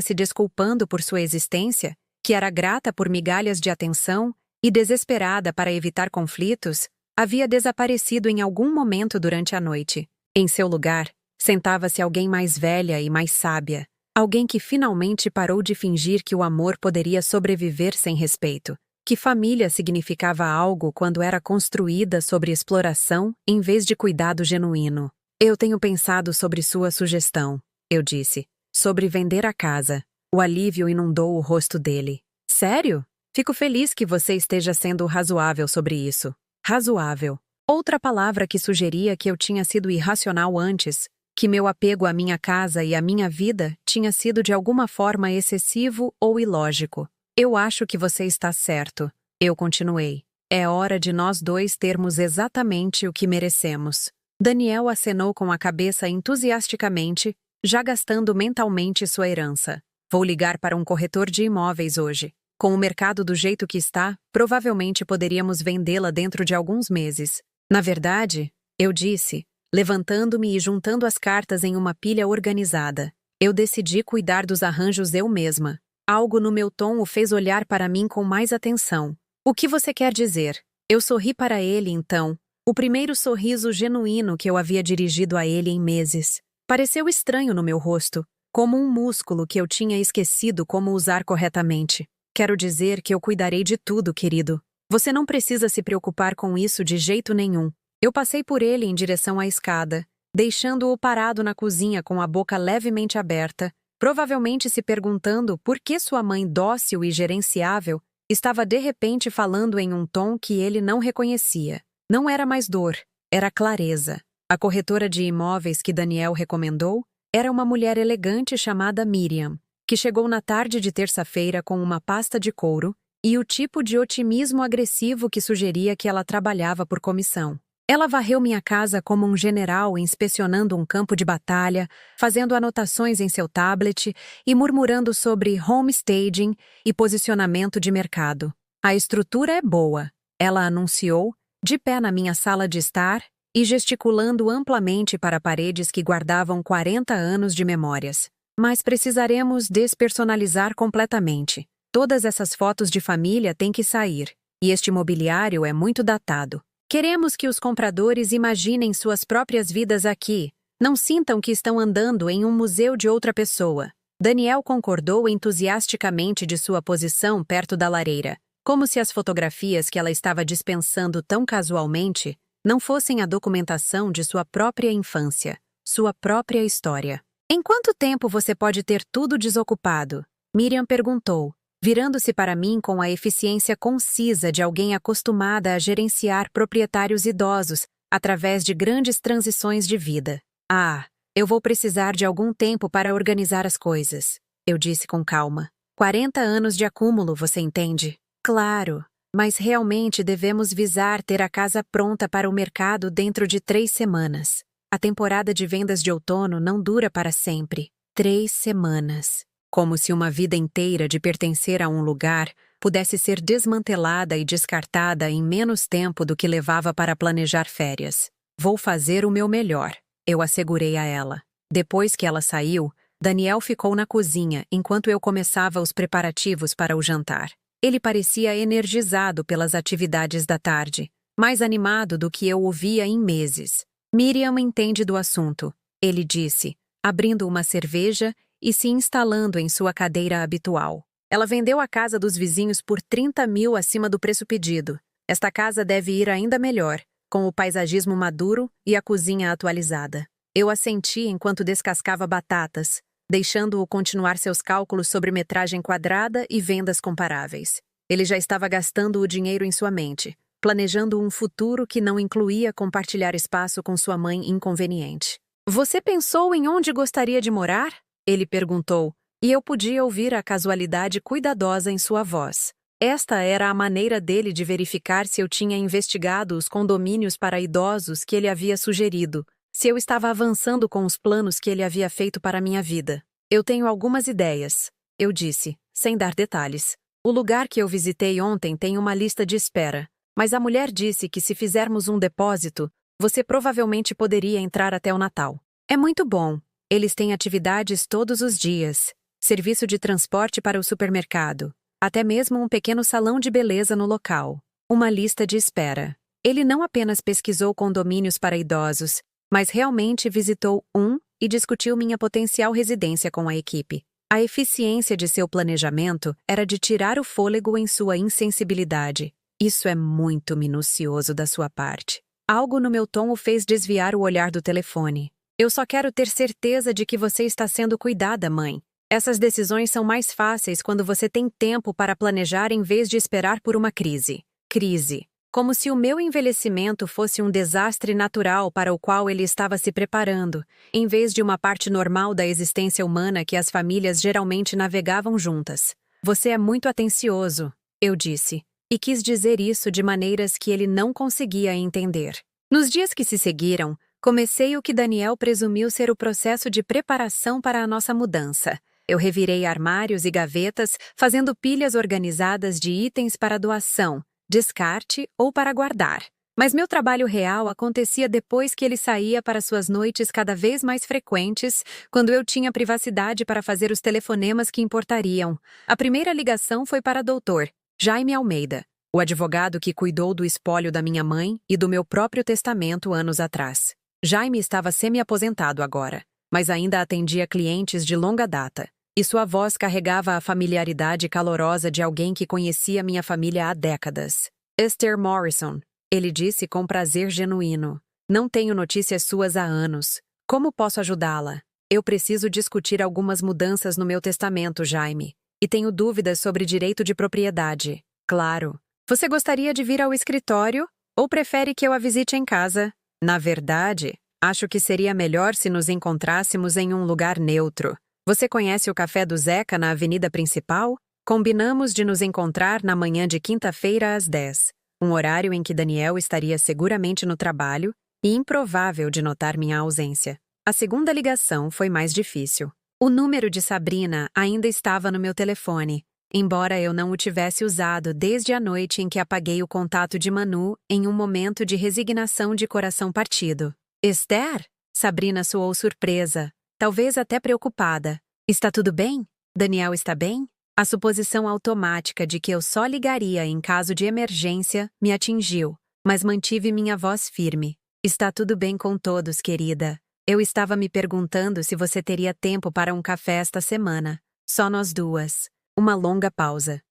se desculpando por sua existência, que era grata por migalhas de atenção e desesperada para evitar conflitos, havia desaparecido em algum momento durante a noite. Em seu lugar, sentava-se alguém mais velha e mais sábia, alguém que finalmente parou de fingir que o amor poderia sobreviver sem respeito, que família significava algo quando era construída sobre exploração em vez de cuidado genuíno. Eu tenho pensado sobre sua sugestão, eu disse, sobre vender a casa. O alívio inundou o rosto dele. Sério? Fico feliz que você esteja sendo razoável sobre isso. Razoável. Outra palavra que sugeria que eu tinha sido irracional antes, que meu apego à minha casa e à minha vida tinha sido de alguma forma excessivo ou ilógico. Eu acho que você está certo. Eu continuei. É hora de nós dois termos exatamente o que merecemos. Daniel acenou com a cabeça entusiasticamente, já gastando mentalmente sua herança. Vou ligar para um corretor de imóveis hoje. Com o mercado do jeito que está, provavelmente poderíamos vendê-la dentro de alguns meses. Na verdade, eu disse, levantando-me e juntando as cartas em uma pilha organizada. Eu decidi cuidar dos arranjos eu mesma. Algo no meu tom o fez olhar para mim com mais atenção. O que você quer dizer? Eu sorri para ele então, o primeiro sorriso genuíno que eu havia dirigido a ele em meses. Pareceu estranho no meu rosto, como um músculo que eu tinha esquecido como usar corretamente. Quero dizer que eu cuidarei de tudo, querido. Você não precisa se preocupar com isso de jeito nenhum. Eu passei por ele em direção à escada, deixando-o parado na cozinha com a boca levemente aberta, provavelmente se perguntando por que sua mãe dócil e gerenciável estava de repente falando em um tom que ele não reconhecia. Não era mais dor, era clareza. A corretora de imóveis que Daniel recomendou era uma mulher elegante chamada Miriam, que chegou na tarde de terça-feira com uma pasta de couro e o tipo de otimismo agressivo que sugeria que ela trabalhava por comissão. Ela varreu minha casa como um general inspecionando um campo de batalha, fazendo anotações em seu tablet e murmurando sobre homestaging e posicionamento de mercado. A estrutura é boa, ela anunciou, de pé na minha sala de estar e gesticulando amplamente para paredes que guardavam 40 anos de memórias. Mas precisaremos despersonalizar completamente. Todas essas fotos de família têm que sair, e este mobiliário é muito datado. Queremos que os compradores imaginem suas próprias vidas aqui, não sintam que estão andando em um museu de outra pessoa. Daniel concordou entusiasticamente de sua posição perto da lareira, como se as fotografias que ela estava dispensando tão casualmente não fossem a documentação de sua própria infância, sua própria história. Em quanto tempo você pode ter tudo desocupado? Miriam perguntou, virando-se para mim com a eficiência concisa de alguém acostumada a gerenciar proprietários idosos através de grandes transições de vida. Ah, eu vou precisar de algum tempo para organizar as coisas, eu disse com calma. 40 anos de acúmulo, você entende? Claro, mas realmente devemos visar ter a casa pronta para o mercado dentro de 3 semanas. A temporada de vendas de outono não dura para sempre. 3 semanas. Como se uma vida inteira de pertencer a um lugar pudesse ser desmantelada e descartada em menos tempo do que levava para planejar férias. Vou fazer o meu melhor, eu assegurei a ela. Depois que ela saiu, Daniel ficou na cozinha enquanto eu começava os preparativos para o jantar. Ele parecia energizado pelas atividades da tarde, mais animado do que eu o via em meses. Miriam entende do assunto, ele disse, abrindo uma cerveja e se instalando em sua cadeira habitual. Ela vendeu a casa dos vizinhos por 30 mil acima do preço pedido. Esta casa deve ir ainda melhor, com o paisagismo maduro e a cozinha atualizada. Eu assenti enquanto descascava batatas, deixando-o continuar seus cálculos sobre metragem quadrada e vendas comparáveis. Ele já estava gastando o dinheiro em sua mente, planejando um futuro que não incluía compartilhar espaço com sua mãe inconveniente. Você pensou em onde gostaria de morar? Ele perguntou, e eu podia ouvir a casualidade cuidadosa em sua voz. Esta era a maneira dele de verificar se eu tinha investigado os condomínios para idosos que ele havia sugerido, se eu estava avançando com os planos que ele havia feito para minha vida. Eu tenho algumas ideias, eu disse, sem dar detalhes. O lugar que eu visitei ontem tem uma lista de espera, mas a mulher disse que se fizermos um depósito, você provavelmente poderia entrar até o Natal. É muito bom. Eles têm atividades todos os dias, serviço de transporte para o supermercado, até mesmo um pequeno salão de beleza no local. Uma lista de espera. Ele não apenas pesquisou condomínios para idosos, mas realmente visitou um e discutiu minha potencial residência com a equipe. A eficiência de seu planejamento era de tirar o fôlego em sua insensibilidade. Isso é muito minucioso da sua parte. Algo no meu tom o fez desviar o olhar do telefone. Eu só quero ter certeza de que você está sendo cuidada, mãe. Essas decisões são mais fáceis quando você tem tempo para planejar em vez de esperar por uma crise. Crise. Como se o meu envelhecimento fosse um desastre natural para o qual ele estava se preparando, em vez de uma parte normal da existência humana que as famílias geralmente navegavam juntas. Você é muito atencioso, eu disse, e quis dizer isso de maneiras que ele não conseguia entender. Nos dias que se seguiram, comecei o que Daniel presumiu ser o processo de preparação para a nossa mudança. Eu revirei armários e gavetas, fazendo pilhas organizadas de itens para doação, descarte ou para guardar. Mas meu trabalho real acontecia depois que ele saía para suas noites cada vez mais frequentes, quando eu tinha privacidade para fazer os telefonemas que importariam. A primeira ligação foi para Dr. Jaime Almeida, o advogado que cuidou do espólio da minha mãe e do meu próprio testamento anos atrás. Jaime estava semi-aposentado agora, mas ainda atendia clientes de longa data, e sua voz carregava a familiaridade calorosa de alguém que conhecia minha família há décadas. Esther Morrison, ele disse com prazer genuíno. Não tenho notícias suas há anos. Como posso ajudá-la? Eu preciso discutir algumas mudanças no meu testamento, Jaime, e tenho dúvidas sobre direito de propriedade. Claro. Você gostaria de vir ao escritório? Ou prefere que eu a visite em casa? Na verdade, acho que seria melhor se nos encontrássemos em um lugar neutro. Você conhece o Café do Zeca na avenida principal? Combinamos de nos encontrar na manhã de quinta-feira às 10, um horário em que Daniel estaria seguramente no trabalho e improvável de notar minha ausência. A segunda ligação foi mais difícil. O número de Sabrina ainda estava no meu telefone, embora eu não o tivesse usado desde a noite em que apaguei o contato de Manu em um momento de resignação de coração partido. Esther? Sabrina soou surpresa, talvez até preocupada. Está tudo bem? Daniel está bem? A suposição automática de que eu só ligaria em caso de emergência me atingiu, mas mantive minha voz firme. Está tudo bem com todos, querida. Eu estava me perguntando se você teria tempo para um café esta semana. Só nós duas. Uma longa pausa.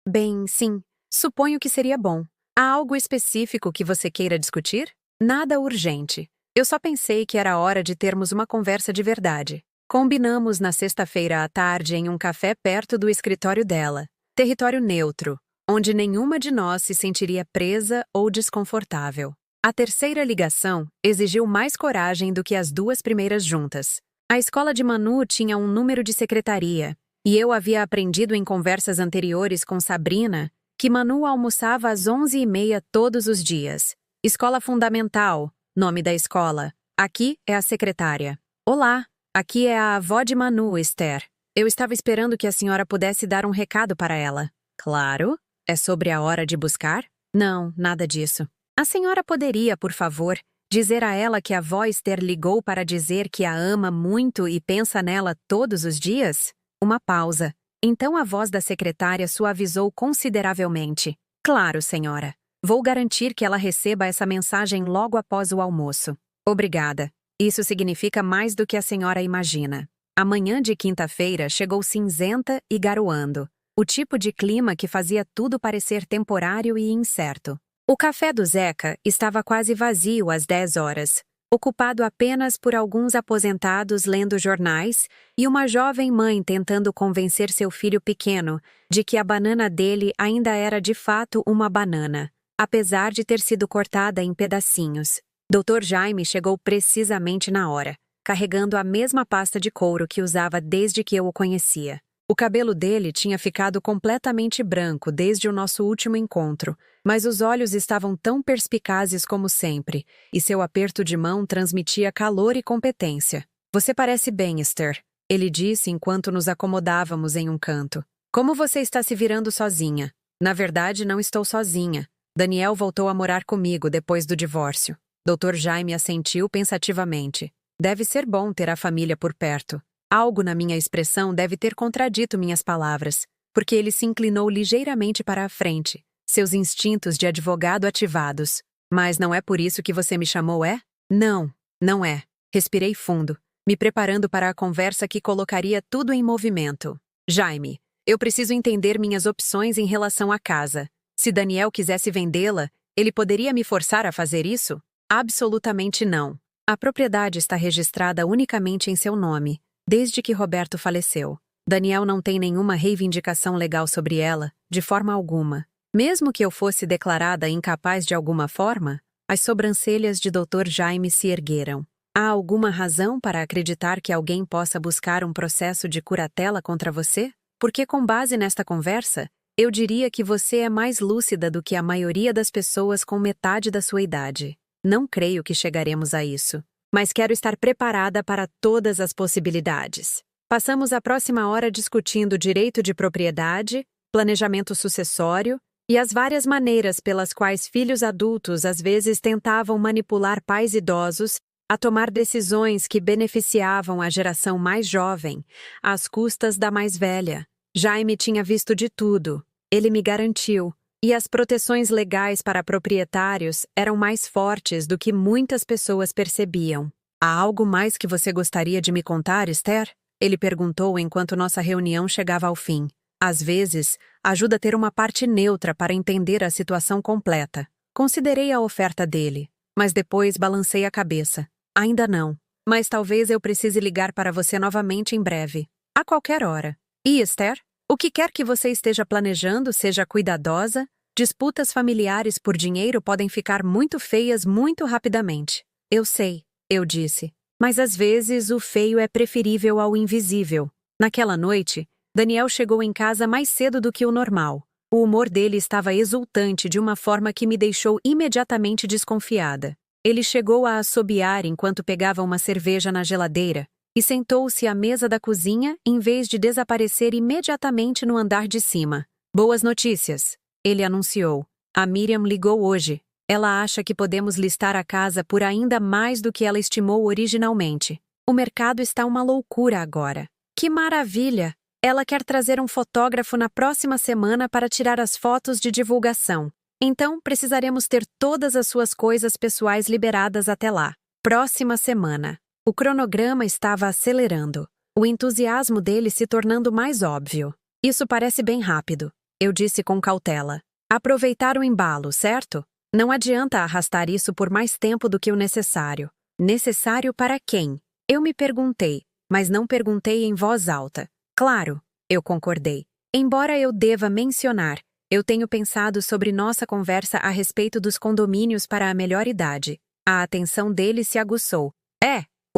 Bem, sim. Suponho que seria bom. Há algo específico que você queira discutir? Nada urgente. Eu só pensei que era hora de termos uma conversa de verdade. Combinamos na sexta-feira à tarde em um café perto do escritório dela. Território neutro, onde nenhuma de nós se sentiria presa ou desconfortável. A terceira ligação exigiu mais coragem do que as duas primeiras juntas. A escola de Manu tinha um número de secretaria, e eu havia aprendido em conversas anteriores com Sabrina que Manu almoçava às 11h30 todos os dias. Escola Fundamental, nome da escola. Aqui é a secretária. Olá, aqui é a avó de Manu, Esther. Eu estava esperando que a senhora pudesse dar um recado para ela. Claro. É sobre a hora de buscar? Não, nada disso. A senhora poderia, por favor, dizer a ela que a avó Esther ligou para dizer que a ama muito e pensa nela todos os dias? Uma pausa. Então a voz da secretária suavizou consideravelmente. Claro, senhora. Vou garantir que ela receba essa mensagem logo após o almoço. Obrigada. Isso significa mais do que a senhora imagina. A manhã de quinta-feira chegou cinzenta e garoando. O tipo de clima que fazia tudo parecer temporário e incerto. O café do Zeca estava quase vazio às 10 horas, ocupado apenas por alguns aposentados lendo jornais e uma jovem mãe tentando convencer seu filho pequeno de que a banana dele ainda era de fato uma banana, apesar de ter sido cortada em pedacinhos. Dr. Jaime chegou precisamente na hora, carregando a mesma pasta de couro que usava desde que eu o conhecia. O cabelo dele tinha ficado completamente branco desde o nosso último encontro, mas os olhos estavam tão perspicazes como sempre, e seu aperto de mão transmitia calor e competência. Você parece bem, Esther. Ele disse enquanto nos acomodávamos em um canto. Como você está se virando sozinha? Na verdade, não estou sozinha. Daniel voltou a morar comigo depois do divórcio. Dr. Jaime assentiu pensativamente. Deve ser bom ter a família por perto. Algo na minha expressão deve ter contradito minhas palavras, porque ele se inclinou ligeiramente para a frente, seus instintos de advogado ativados. Mas não é por isso que você me chamou, é? Não, não é. Respirei fundo, me preparando para a conversa que colocaria tudo em movimento. Jaime, eu preciso entender minhas opções em relação à casa. Se Daniel quisesse vendê-la, ele poderia me forçar a fazer isso? Absolutamente não. A propriedade está registrada unicamente em seu nome, desde que Roberto faleceu. Daniel não tem nenhuma reivindicação legal sobre ela, de forma alguma. Mesmo que eu fosse declarada incapaz de alguma forma, as sobrancelhas de Dr. Jaime se ergueram. Há alguma razão para acreditar que alguém possa buscar um processo de curatela contra você? Porque com base nesta conversa, eu diria que você é mais lúcida do que a maioria das pessoas com metade da sua idade. Não creio que chegaremos a isso, mas quero estar preparada para todas as possibilidades. Passamos a próxima hora discutindo direito de propriedade, planejamento sucessório e as várias maneiras pelas quais filhos adultos às vezes tentavam manipular pais idosos a tomar decisões que beneficiavam a geração mais jovem, às custas da mais velha. Jaime tinha visto de tudo. Ele me garantiu. E as proteções legais para proprietários eram mais fortes do que muitas pessoas percebiam. Há algo mais que você gostaria de me contar, Esther? Ele perguntou enquanto nossa reunião chegava ao fim. Às vezes, ajuda ter uma parte neutra para entender a situação completa. Considerei a oferta dele, mas depois balancei a cabeça. Ainda não, mas talvez eu precise ligar para você novamente em breve. A qualquer hora. E, Esther? O que quer que você esteja planejando, seja cuidadosa, disputas familiares por dinheiro podem ficar muito feias muito rapidamente. Eu sei, eu disse. Mas às vezes o feio é preferível ao invisível. Naquela noite, Daniel chegou em casa mais cedo do que o normal. O humor dele estava exultante de uma forma que me deixou imediatamente desconfiada. Ele chegou a assobiar enquanto pegava uma cerveja na geladeira e sentou-se à mesa da cozinha em vez de desaparecer imediatamente no andar de cima. Boas notícias, ele anunciou. A Miriam ligou hoje. Ela acha que podemos listar a casa por ainda mais do que ela estimou originalmente. O mercado está uma loucura agora. Que maravilha! Ela quer trazer um fotógrafo na próxima semana para tirar as fotos de divulgação. Então, precisaremos ter todas as suas coisas pessoais liberadas até lá. Próxima semana. O cronograma estava acelerando, o entusiasmo dele se tornando mais óbvio. Isso parece bem rápido, eu disse com cautela. Aproveitar o embalo, certo? Não adianta arrastar isso por mais tempo do que o necessário. Necessário para quem? Eu me perguntei, mas não perguntei em voz alta. Claro, eu concordei. Embora eu deva mencionar, eu tenho pensado sobre nossa conversa a respeito dos condomínios para a melhor idade. A atenção dele se aguçou.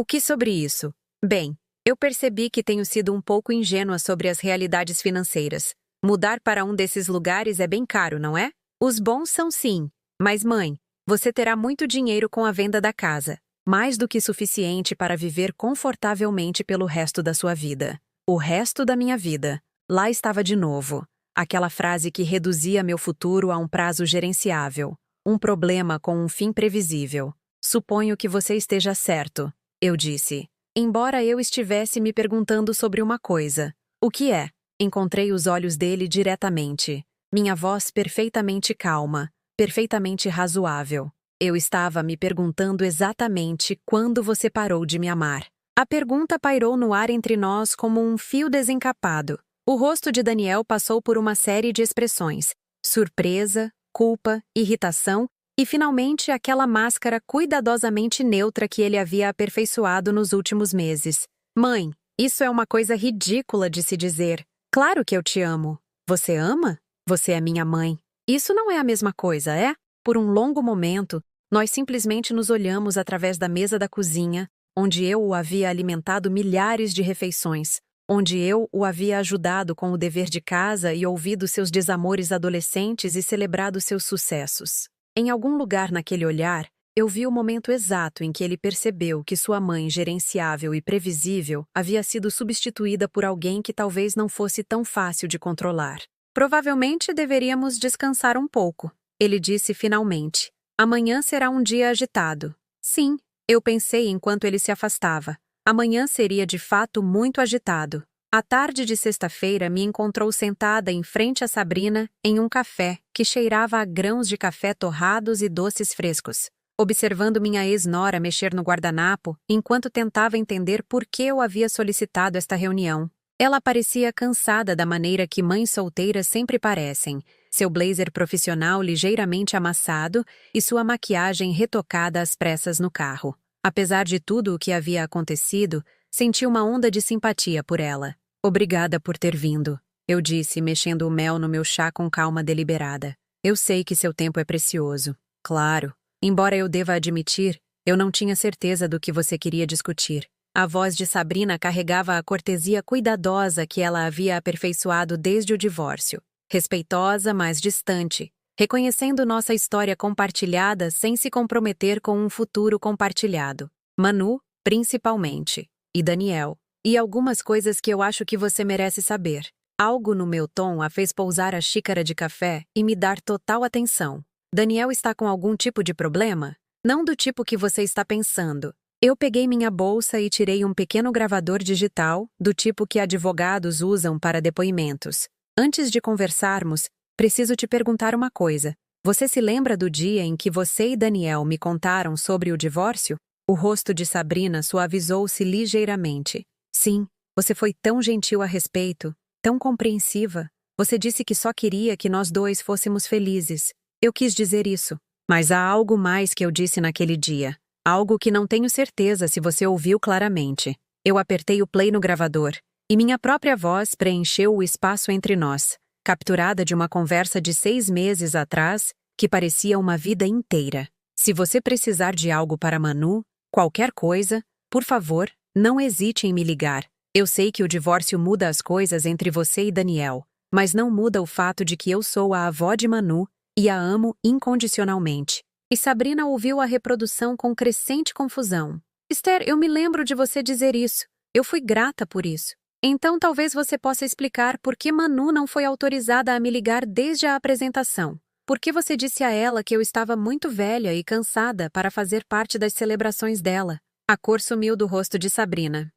O que sobre isso? Bem, eu percebi que tenho sido um pouco ingênua sobre as realidades financeiras. Mudar para um desses lugares é bem caro, não é? Os bons são sim. Mas mãe, você terá muito dinheiro com a venda da casa. Mais do que suficiente para viver confortavelmente pelo resto da sua vida. O resto da minha vida. Lá estava de novo. Aquela frase que reduzia meu futuro a um prazo gerenciável. Um problema com um fim previsível. Suponho que você esteja certo. Eu disse. Embora eu estivesse me perguntando sobre uma coisa. O que é? Encontrei os olhos dele diretamente. Minha voz perfeitamente calma, perfeitamente razoável. Eu estava me perguntando exatamente quando você parou de me amar. A pergunta pairou no ar entre nós como um fio desencapado. O rosto de Daniel passou por uma série de expressões. Surpresa, culpa, irritação e, finalmente, aquela máscara cuidadosamente neutra que ele havia aperfeiçoado nos últimos meses. Mãe, isso é uma coisa ridícula de se dizer. Claro que eu te amo. Você ama? Você é minha mãe. Isso não é a mesma coisa, é? Por um longo momento, nós simplesmente nos olhamos através da mesa da cozinha, onde eu o havia alimentado milhares de refeições, onde eu o havia ajudado com o dever de casa e ouvido seus desamores adolescentes e celebrado seus sucessos. Em algum lugar naquele olhar, Eu vi o momento exato em que ele percebeu que sua mãe gerenciável e previsível havia sido substituída por alguém que talvez não fosse tão fácil de controlar. Provavelmente deveríamos descansar um pouco, ele disse finalmente. Amanhã será um dia agitado. Sim, eu pensei enquanto ele se afastava. Amanhã seria de fato muito agitado. A tarde de sexta-feira me encontrou sentada em frente a Sabrina em um café que cheirava a grãos de café torrados e doces frescos, observando minha ex-nora mexer no guardanapo enquanto tentava entender por que eu havia solicitado esta reunião. Ela parecia cansada da maneira que mães solteiras sempre parecem, seu blazer profissional ligeiramente amassado e sua maquiagem retocada às pressas no carro. Apesar de tudo o que havia acontecido, senti uma onda de simpatia por ela. Obrigada por ter vindo, eu disse, mexendo o mel no meu chá com calma deliberada. Eu sei que seu tempo é precioso. Claro. Embora eu deva admitir, eu não tinha certeza do que você queria discutir. A voz de Sabrina carregava a cortesia cuidadosa que ela havia aperfeiçoado desde o divórcio. Respeitosa, mas distante, reconhecendo nossa história compartilhada sem se comprometer com um futuro compartilhado. Manu, principalmente. E Daniel. E algumas coisas que eu acho que você merece saber. Algo no meu tom a fez pousar a xícara de café e me dar total atenção. Daniel está com algum tipo de problema? Não do tipo que você está pensando. Eu peguei minha bolsa e tirei um pequeno gravador digital, do tipo que advogados usam para depoimentos. Antes de conversarmos, preciso te perguntar uma coisa. Você se lembra do dia em que você e Daniel me contaram sobre o divórcio? O rosto de Sabrina suavizou-se ligeiramente. Sim, você foi tão gentil a respeito, tão compreensiva. Você disse que só queria que nós dois fôssemos felizes. Eu quis dizer isso. Mas há algo mais que eu disse naquele dia. Algo que não tenho certeza se você ouviu claramente. Eu apertei o play no gravador, e minha própria voz preencheu o espaço entre nós, capturada de uma conversa de 6 meses atrás, que parecia uma vida inteira. Se você precisar de algo para Manu, qualquer coisa, por favor, não hesite em me ligar. Eu sei que o divórcio muda as coisas entre você e Daniel, mas não muda o fato de que eu sou a avó de Manu e a amo incondicionalmente. E Sabrina ouviu a reprodução com crescente confusão. Esther, eu me lembro de você dizer isso. Eu fui grata por isso. Então talvez você possa explicar por que Manu não foi autorizada a me ligar desde a apresentação. Por que você disse a ela que eu estava muito velha e cansada para fazer parte das celebrações dela? A cor sumiu do rosto de Sabrina.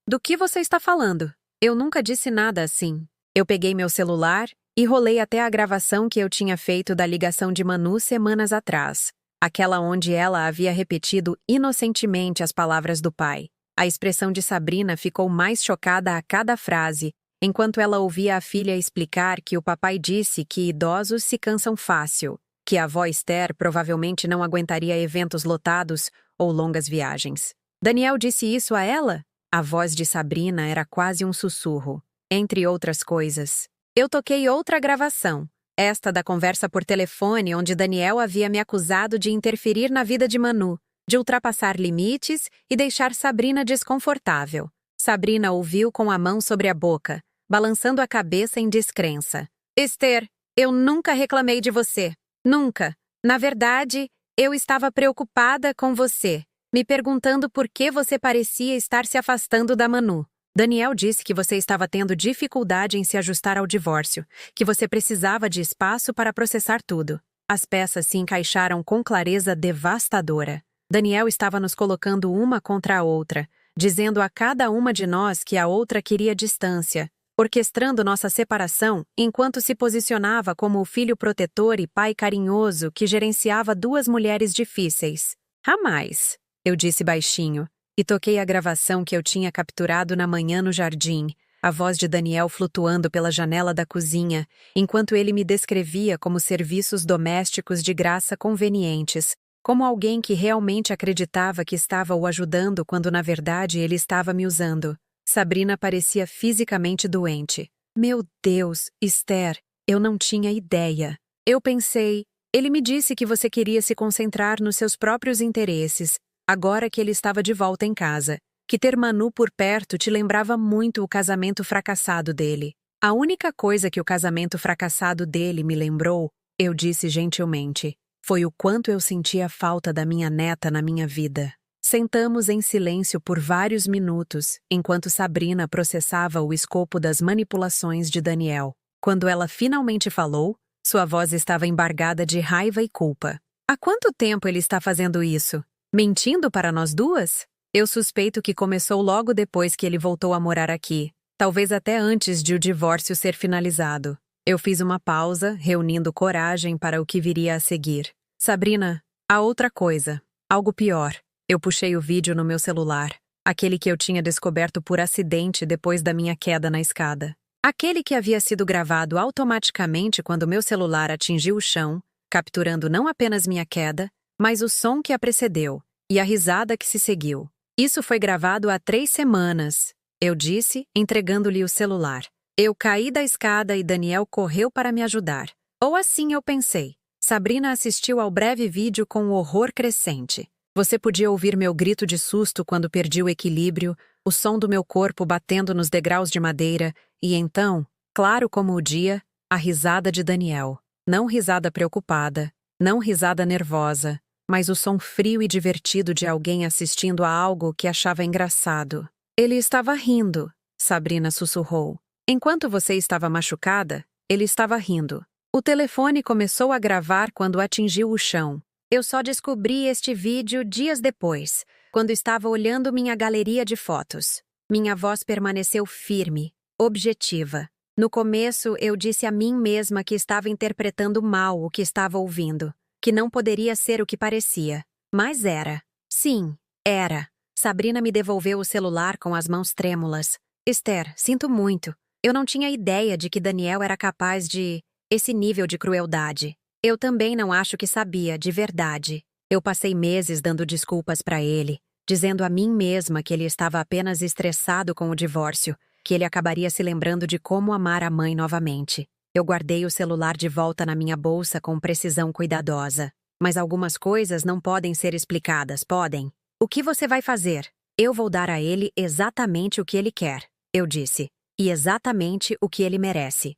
Do que você está falando? Eu nunca disse nada assim. Eu peguei meu celular e rolei até a gravação que eu tinha feito da ligação de Manu semanas atrás. Aquela onde ela havia repetido inocentemente as palavras do pai. A expressão de Sabrina ficou mais chocada a cada frase, enquanto ela ouvia a filha explicar que o papai disse que idosos se cansam fácil, que a avó Esther provavelmente não aguentaria eventos lotados ou longas viagens. Daniel disse isso a ela? A voz de Sabrina era quase um sussurro. Entre outras coisas. Eu toquei outra gravação, esta da conversa por telefone onde Daniel havia me acusado de interferir na vida de Manu, de ultrapassar limites e deixar Sabrina desconfortável. Sabrina ouviu com a mão sobre a boca, balançando a cabeça em descrença. Esther, eu nunca reclamei de você. Nunca. Na verdade, eu estava preocupada com você, me perguntando por que você parecia estar se afastando da Manu. Daniel disse que você estava tendo dificuldade em se ajustar ao divórcio, que você precisava de espaço para processar tudo. As peças se encaixaram com clareza devastadora. Daniel estava nos colocando uma contra a outra, dizendo a cada uma de nós que a outra queria distância, orquestrando nossa separação enquanto se posicionava como o filho protetor e pai carinhoso que gerenciava 2 mulheres difíceis. Jamais, eu disse baixinho, e toquei a gravação que eu tinha capturado na manhã no jardim, a voz de Daniel flutuando pela janela da cozinha, enquanto ele me descrevia como serviços domésticos de graça convenientes, como alguém que realmente acreditava que estava o ajudando quando na verdade ele estava me usando. Sabrina parecia fisicamente doente. Meu Deus, Esther, eu não tinha ideia. Eu pensei, ele me disse que você queria se concentrar nos seus próprios interesses, agora que ele estava de volta em casa, que ter Manu por perto te lembrava muito o casamento fracassado dele. A única coisa que o casamento fracassado dele me lembrou, eu disse gentilmente, foi o quanto eu sentia falta da minha neta na minha vida. Sentamos em silêncio por vários minutos, enquanto Sabrina processava o escopo das manipulações de Daniel. Quando ela finalmente falou, sua voz estava embargada de raiva e culpa. Há quanto tempo ele está fazendo isso? Mentindo para nós duas? Eu suspeito que começou logo depois que ele voltou a morar aqui, talvez até antes de o divórcio ser finalizado. Eu fiz uma pausa, reunindo coragem para o que viria a seguir. Sabrina, há outra coisa, algo pior. Eu puxei o vídeo no meu celular, aquele que eu tinha descoberto por acidente depois da minha queda na escada. Aquele que havia sido gravado automaticamente quando meu celular atingiu o chão, capturando não apenas minha queda, mas o som que a precedeu e a risada que se seguiu. Isso foi gravado há 3 semanas, eu disse, entregando-lhe o celular. Eu caí da escada e Daniel correu para me ajudar. Ou assim eu pensei. Sabrina assistiu ao breve vídeo com horror crescente. Você podia ouvir meu grito de susto quando perdi o equilíbrio, o som do meu corpo batendo nos degraus de madeira, e então, claro como o dia, a risada de Daniel. Não risada preocupada, não risada nervosa, mas o som frio e divertido de alguém assistindo a algo que achava engraçado. Ele estava rindo, Sabrina sussurrou. Enquanto você estava machucada, ele estava rindo. O telefone começou a gravar quando atingiu o chão. Eu só descobri este vídeo dias depois, quando estava olhando minha galeria de fotos. Minha voz permaneceu firme, objetiva. No começo, eu disse a mim mesma que estava interpretando mal o que estava ouvindo, que não poderia ser o que parecia. Mas era. Sim, era. Sabrina me devolveu o celular com as mãos trêmulas. Esther, sinto muito. Eu não tinha ideia de que Daniel era capaz de esse nível de crueldade. Eu também não acho que sabia, de verdade. Eu passei meses dando desculpas para ele, dizendo a mim mesma que ele estava apenas estressado com o divórcio, que ele acabaria se lembrando de como amar a mãe novamente. Eu guardei o celular de volta na minha bolsa com precisão cuidadosa. Mas algumas coisas não podem ser explicadas, podem? O que você vai fazer? Eu vou dar a ele exatamente o que ele quer, eu disse. E exatamente o que ele merece.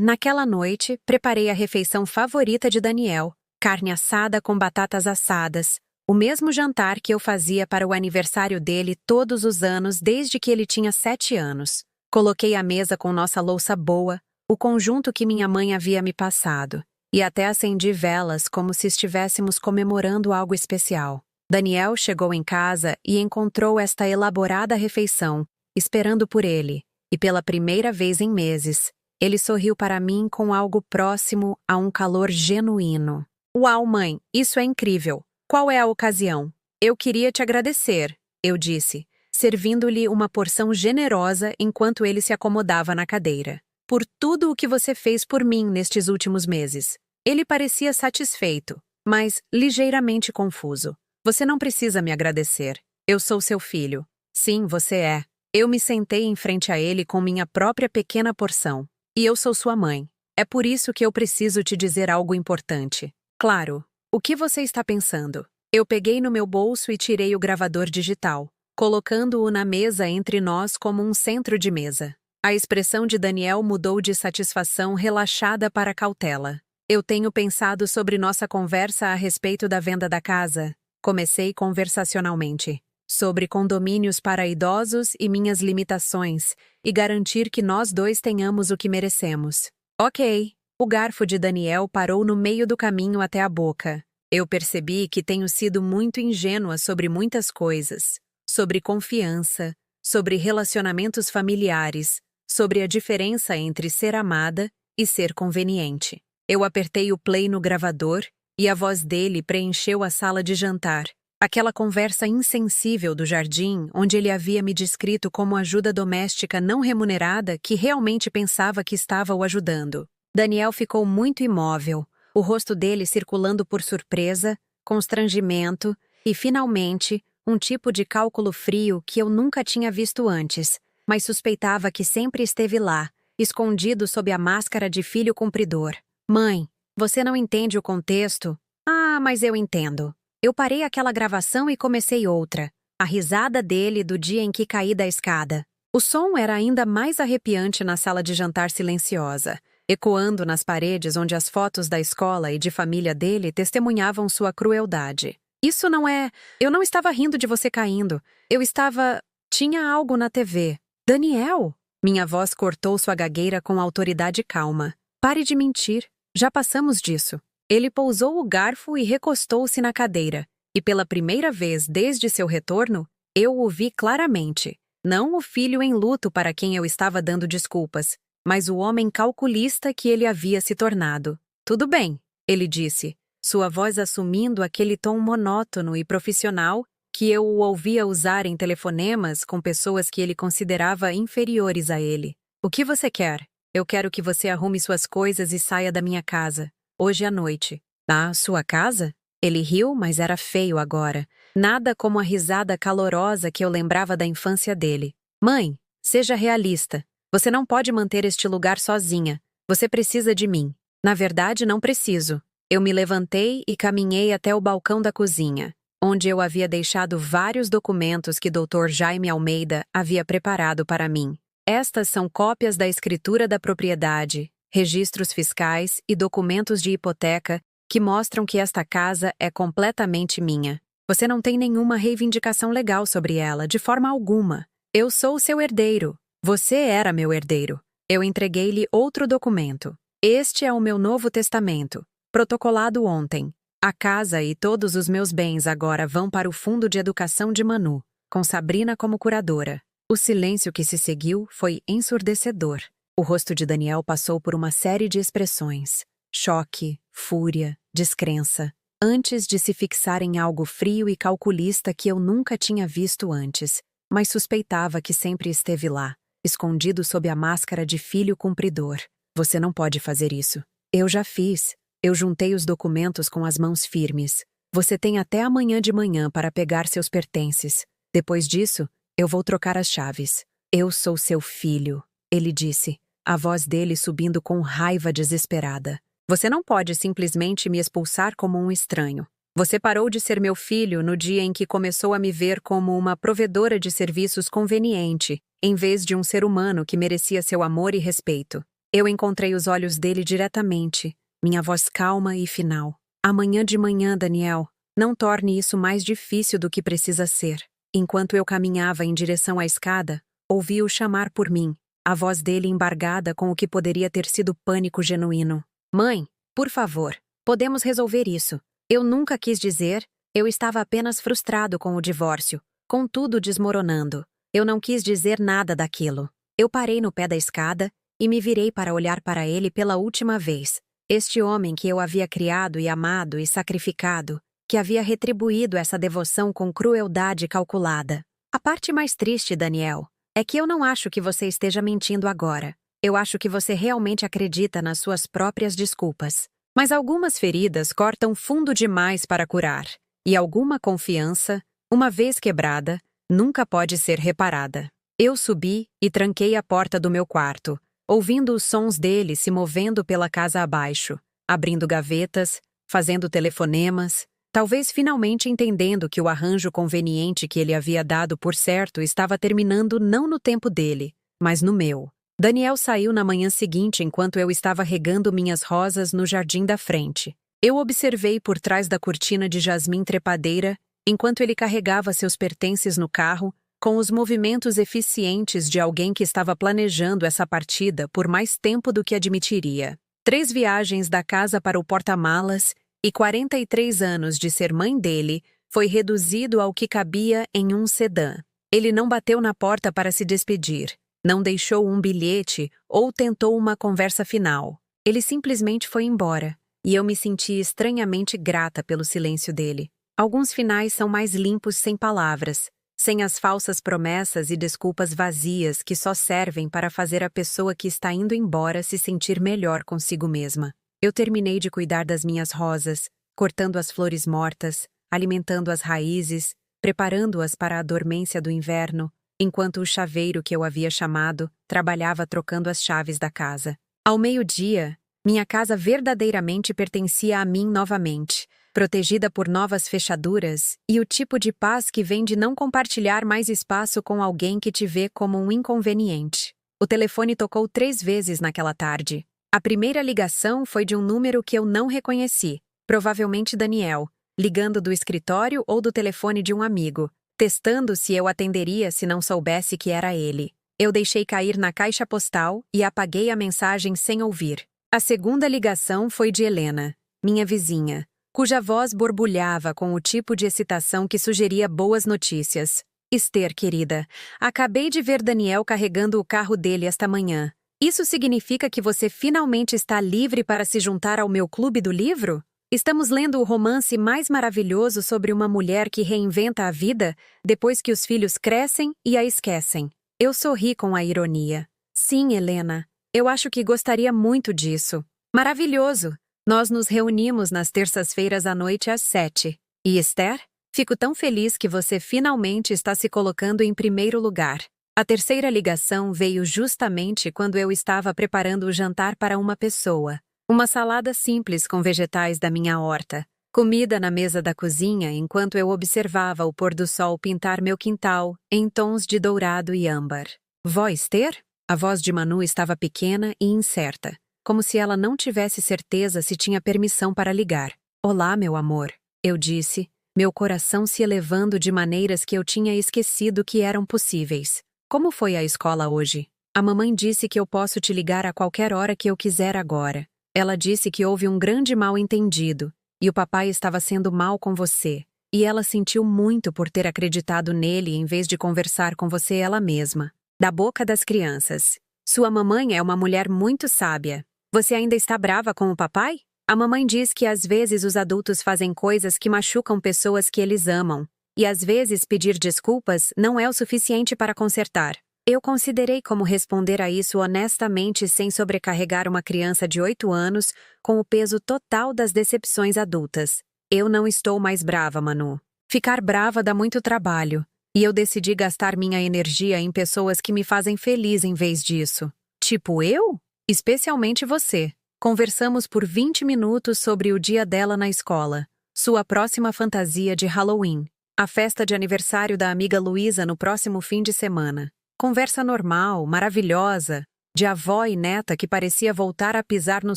Naquela noite, preparei a refeição favorita de Daniel, carne assada com batatas assadas, o mesmo jantar que eu fazia para o aniversário dele todos os anos desde que ele tinha 7 anos. Coloquei a mesa com nossa louça boa, o conjunto que minha mãe havia me passado, e até acendi velas como se estivéssemos comemorando algo especial. Daniel chegou em casa e encontrou esta elaborada refeição, esperando por ele, e pela primeira vez em meses, ele sorriu para mim com algo próximo a um calor genuíno. Uau, mãe, isso é incrível. Qual é a ocasião? Eu queria te agradecer, eu disse, servindo-lhe uma porção generosa enquanto ele se acomodava na cadeira. Por tudo o que você fez por mim nestes últimos meses. Ele parecia satisfeito, mas ligeiramente confuso. Você não precisa me agradecer. Eu sou seu filho. Sim, você é. Eu me sentei em frente a ele com minha própria pequena porção. E eu sou sua mãe. É por isso que eu preciso te dizer algo importante. Claro, o que você está pensando? Eu peguei no meu bolso e tirei o gravador digital, colocando-o na mesa entre nós como um centro de mesa. A expressão de Daniel mudou de satisfação relaxada para cautela. Eu tenho pensado sobre nossa conversa a respeito da venda da casa. Comecei conversacionalmente. Sobre condomínios para idosos e minhas limitações, e garantir que nós dois tenhamos o que merecemos. Ok. O garfo de Daniel parou no meio do caminho até a boca. Eu percebi que tenho sido muito ingênua sobre muitas coisas. Sobre confiança, sobre relacionamentos familiares, sobre a diferença entre ser amada e ser conveniente. Eu apertei o play no gravador e a voz dele preencheu a sala de jantar. Aquela conversa insensível do jardim, onde ele havia me descrito como ajuda doméstica não remunerada que realmente pensava que estava o ajudando. Daniel ficou muito imóvel, o rosto dele circulando por surpresa, constrangimento e, finalmente, um tipo de cálculo frio que eu nunca tinha visto antes, mas suspeitava que sempre esteve lá, escondido sob a máscara de filho cumpridor. Mãe, você não entende o contexto? Ah, mas eu entendo. Eu parei aquela gravação e comecei outra. A risada dele do dia em que caí da escada. O som era ainda mais arrepiante na sala de jantar silenciosa. ecoando nas paredes onde as fotos da escola e de família dele testemunhavam sua crueldade. Isso não é... Eu não estava rindo de você caindo. Eu estava... Tinha algo na TV. Daniel! Minha voz cortou sua gagueira com autoridade calma. Pare de mentir. Já passamos disso. Ele pousou o garfo e recostou-se na cadeira. E pela primeira vez desde seu retorno, eu o vi claramente. Não o filho em luto para quem eu estava dando desculpas, mas o homem calculista que ele havia se tornado. Tudo bem, ele disse, sua voz assumindo aquele tom monótono e profissional que eu o ouvia usar em telefonemas com pessoas que ele considerava inferiores a ele. O que você quer? Eu quero que você arrume suas coisas e saia da minha casa. Hoje à noite. Ah, sua casa? Ele riu, mas era feio agora. Nada como a risada calorosa que eu lembrava da infância dele. Mãe, seja realista. Você não pode manter este lugar sozinha. Você precisa de mim. Na verdade, não preciso. Eu me levantei e caminhei até o balcão da cozinha, onde eu havia deixado vários documentos que Dr. Jaime Almeida havia preparado para mim. Estas são cópias da escritura da propriedade, registros fiscais e documentos de hipoteca que mostram que esta casa é completamente minha. Você não tem nenhuma reivindicação legal sobre ela, de forma alguma. Eu sou seu herdeiro. Você era meu herdeiro. Eu entreguei-lhe outro documento. Este é o meu novo testamento, protocolado ontem. A casa e todos os meus bens agora vão para o Fundo de Educação de Manu, com Sabrina como curadora. O silêncio que se seguiu foi ensurdecedor. O rosto de Daniel passou por uma série de expressões. Choque, fúria, descrença, antes de se fixar em algo frio e calculista que eu nunca tinha visto antes, mas suspeitava que sempre esteve lá, escondido sob a máscara de filho cumpridor. Você não pode fazer isso. Eu já fiz. Eu juntei os documentos com as mãos firmes. Você tem até amanhã de manhã para pegar seus pertences. Depois disso, eu vou trocar as chaves. Eu sou seu filho, ele disse, a voz dele subindo com raiva desesperada. Você não pode simplesmente me expulsar como um estranho. Você parou de ser meu filho no dia em que começou a me ver como uma provedora de serviços conveniente, em vez de um ser humano que merecia seu amor e respeito. Eu encontrei os olhos dele diretamente, minha voz calma e final. Amanhã de manhã, Daniel, não torne isso mais difícil do que precisa ser. Enquanto eu caminhava em direção à escada, ouvi-o chamar por mim, a voz dele embargada com o que poderia ter sido pânico genuíno. Mãe, por favor, podemos resolver isso. Eu nunca quis dizer, eu estava apenas frustrado com o divórcio, com tudo desmoronando. Eu não quis dizer nada daquilo. Eu parei no pé da escada e me virei para olhar para ele pela última vez. Este homem que eu havia criado e amado e sacrificado, que havia retribuído essa devoção com crueldade calculada. A parte mais triste, Daniel, é que eu não acho que você esteja mentindo agora. Eu acho que você realmente acredita nas suas próprias desculpas. Mas algumas feridas cortam fundo demais para curar, e alguma confiança, uma vez quebrada, nunca pode ser reparada. Eu subi e tranquei a porta do meu quarto, ouvindo os sons dele se movendo pela casa abaixo, abrindo gavetas, fazendo telefonemas, talvez finalmente entendendo que o arranjo conveniente que ele havia dado por certo estava terminando não no tempo dele, mas no meu. Daniel saiu na manhã seguinte enquanto eu estava regando minhas rosas no jardim da frente. Eu observei por trás da cortina de jasmim trepadeira enquanto ele carregava seus pertences no carro, com os movimentos eficientes de alguém que estava planejando essa partida por mais tempo do que admitiria. 3 viagens da casa para o porta-malas e 43 anos de ser mãe dele foi reduzido ao que cabia em um sedã. Ele não bateu na porta para se despedir, não deixou um bilhete ou tentou uma conversa final. Ele simplesmente foi embora, e eu me senti estranhamente grata pelo silêncio dele. Alguns finais são mais limpos sem palavras, sem as falsas promessas e desculpas vazias que só servem para fazer a pessoa que está indo embora se sentir melhor consigo mesma. Eu terminei de cuidar das minhas rosas, cortando as flores mortas, alimentando as raízes, preparando-as para a dormência do inverno, enquanto o chaveiro que eu havia chamado trabalhava trocando as chaves da casa. Ao meio-dia, minha casa verdadeiramente pertencia a mim novamente, protegida por novas fechaduras e o tipo de paz que vem de não compartilhar mais espaço com alguém que te vê como um inconveniente. O telefone tocou 3 vezes naquela tarde. A primeira ligação foi de um número que eu não reconheci, provavelmente Daniel, ligando do escritório ou do telefone de um amigo, testando se eu atenderia se não soubesse que era ele. Eu deixei cair na caixa postal e apaguei a mensagem sem ouvir. A segunda ligação foi de Helena, minha vizinha, cuja voz borbulhava com o tipo de excitação que sugeria boas notícias. Esther, querida, acabei de ver Daniel carregando o carro dele esta manhã. Isso significa que você finalmente está livre para se juntar ao meu clube do livro? Estamos lendo o romance mais maravilhoso sobre uma mulher que reinventa a vida depois que os filhos crescem e a esquecem. Eu sorri com a ironia. Sim, Helena, eu acho que gostaria muito disso. Maravilhoso! Nós nos reunimos nas terças-feiras à noite às 7. E Esther? Fico tão feliz que você finalmente está se colocando em primeiro lugar. A terceira ligação veio justamente quando eu estava preparando o jantar para uma pessoa. Uma salada simples com vegetais da minha horta. Comida na mesa da cozinha enquanto eu observava o pôr do sol pintar meu quintal em tons de dourado e âmbar. Vó Esther? A voz de Manu estava pequena e incerta, como se ela não tivesse certeza se tinha permissão para ligar. Olá, meu amor, eu disse, meu coração se elevando de maneiras que eu tinha esquecido que eram possíveis. Como foi a escola hoje? A mamãe disse que eu posso te ligar a qualquer hora que eu quiser agora. Ela disse que houve um grande mal-entendido, e o papai estava sendo mal com você, e ela sentiu muito por ter acreditado nele em vez de conversar com você ela mesma. Da boca das crianças. Sua mamãe é uma mulher muito sábia. Você ainda está brava com o papai? A mamãe diz que às vezes os adultos fazem coisas que machucam pessoas que eles amam, e às vezes pedir desculpas não é o suficiente para consertar. Eu considerei como responder a isso honestamente sem sobrecarregar uma criança de 8 anos com o peso total das decepções adultas. Eu não estou mais brava, Manu. Ficar brava dá muito trabalho, e eu decidi gastar minha energia em pessoas que me fazem feliz em vez disso. Tipo eu? Especialmente você. Conversamos por 20 minutos sobre o dia dela na escola, sua próxima fantasia de Halloween, a festa de aniversário da amiga Luísa no próximo fim de semana. Conversa normal, maravilhosa, de avó e neta que parecia voltar a pisar no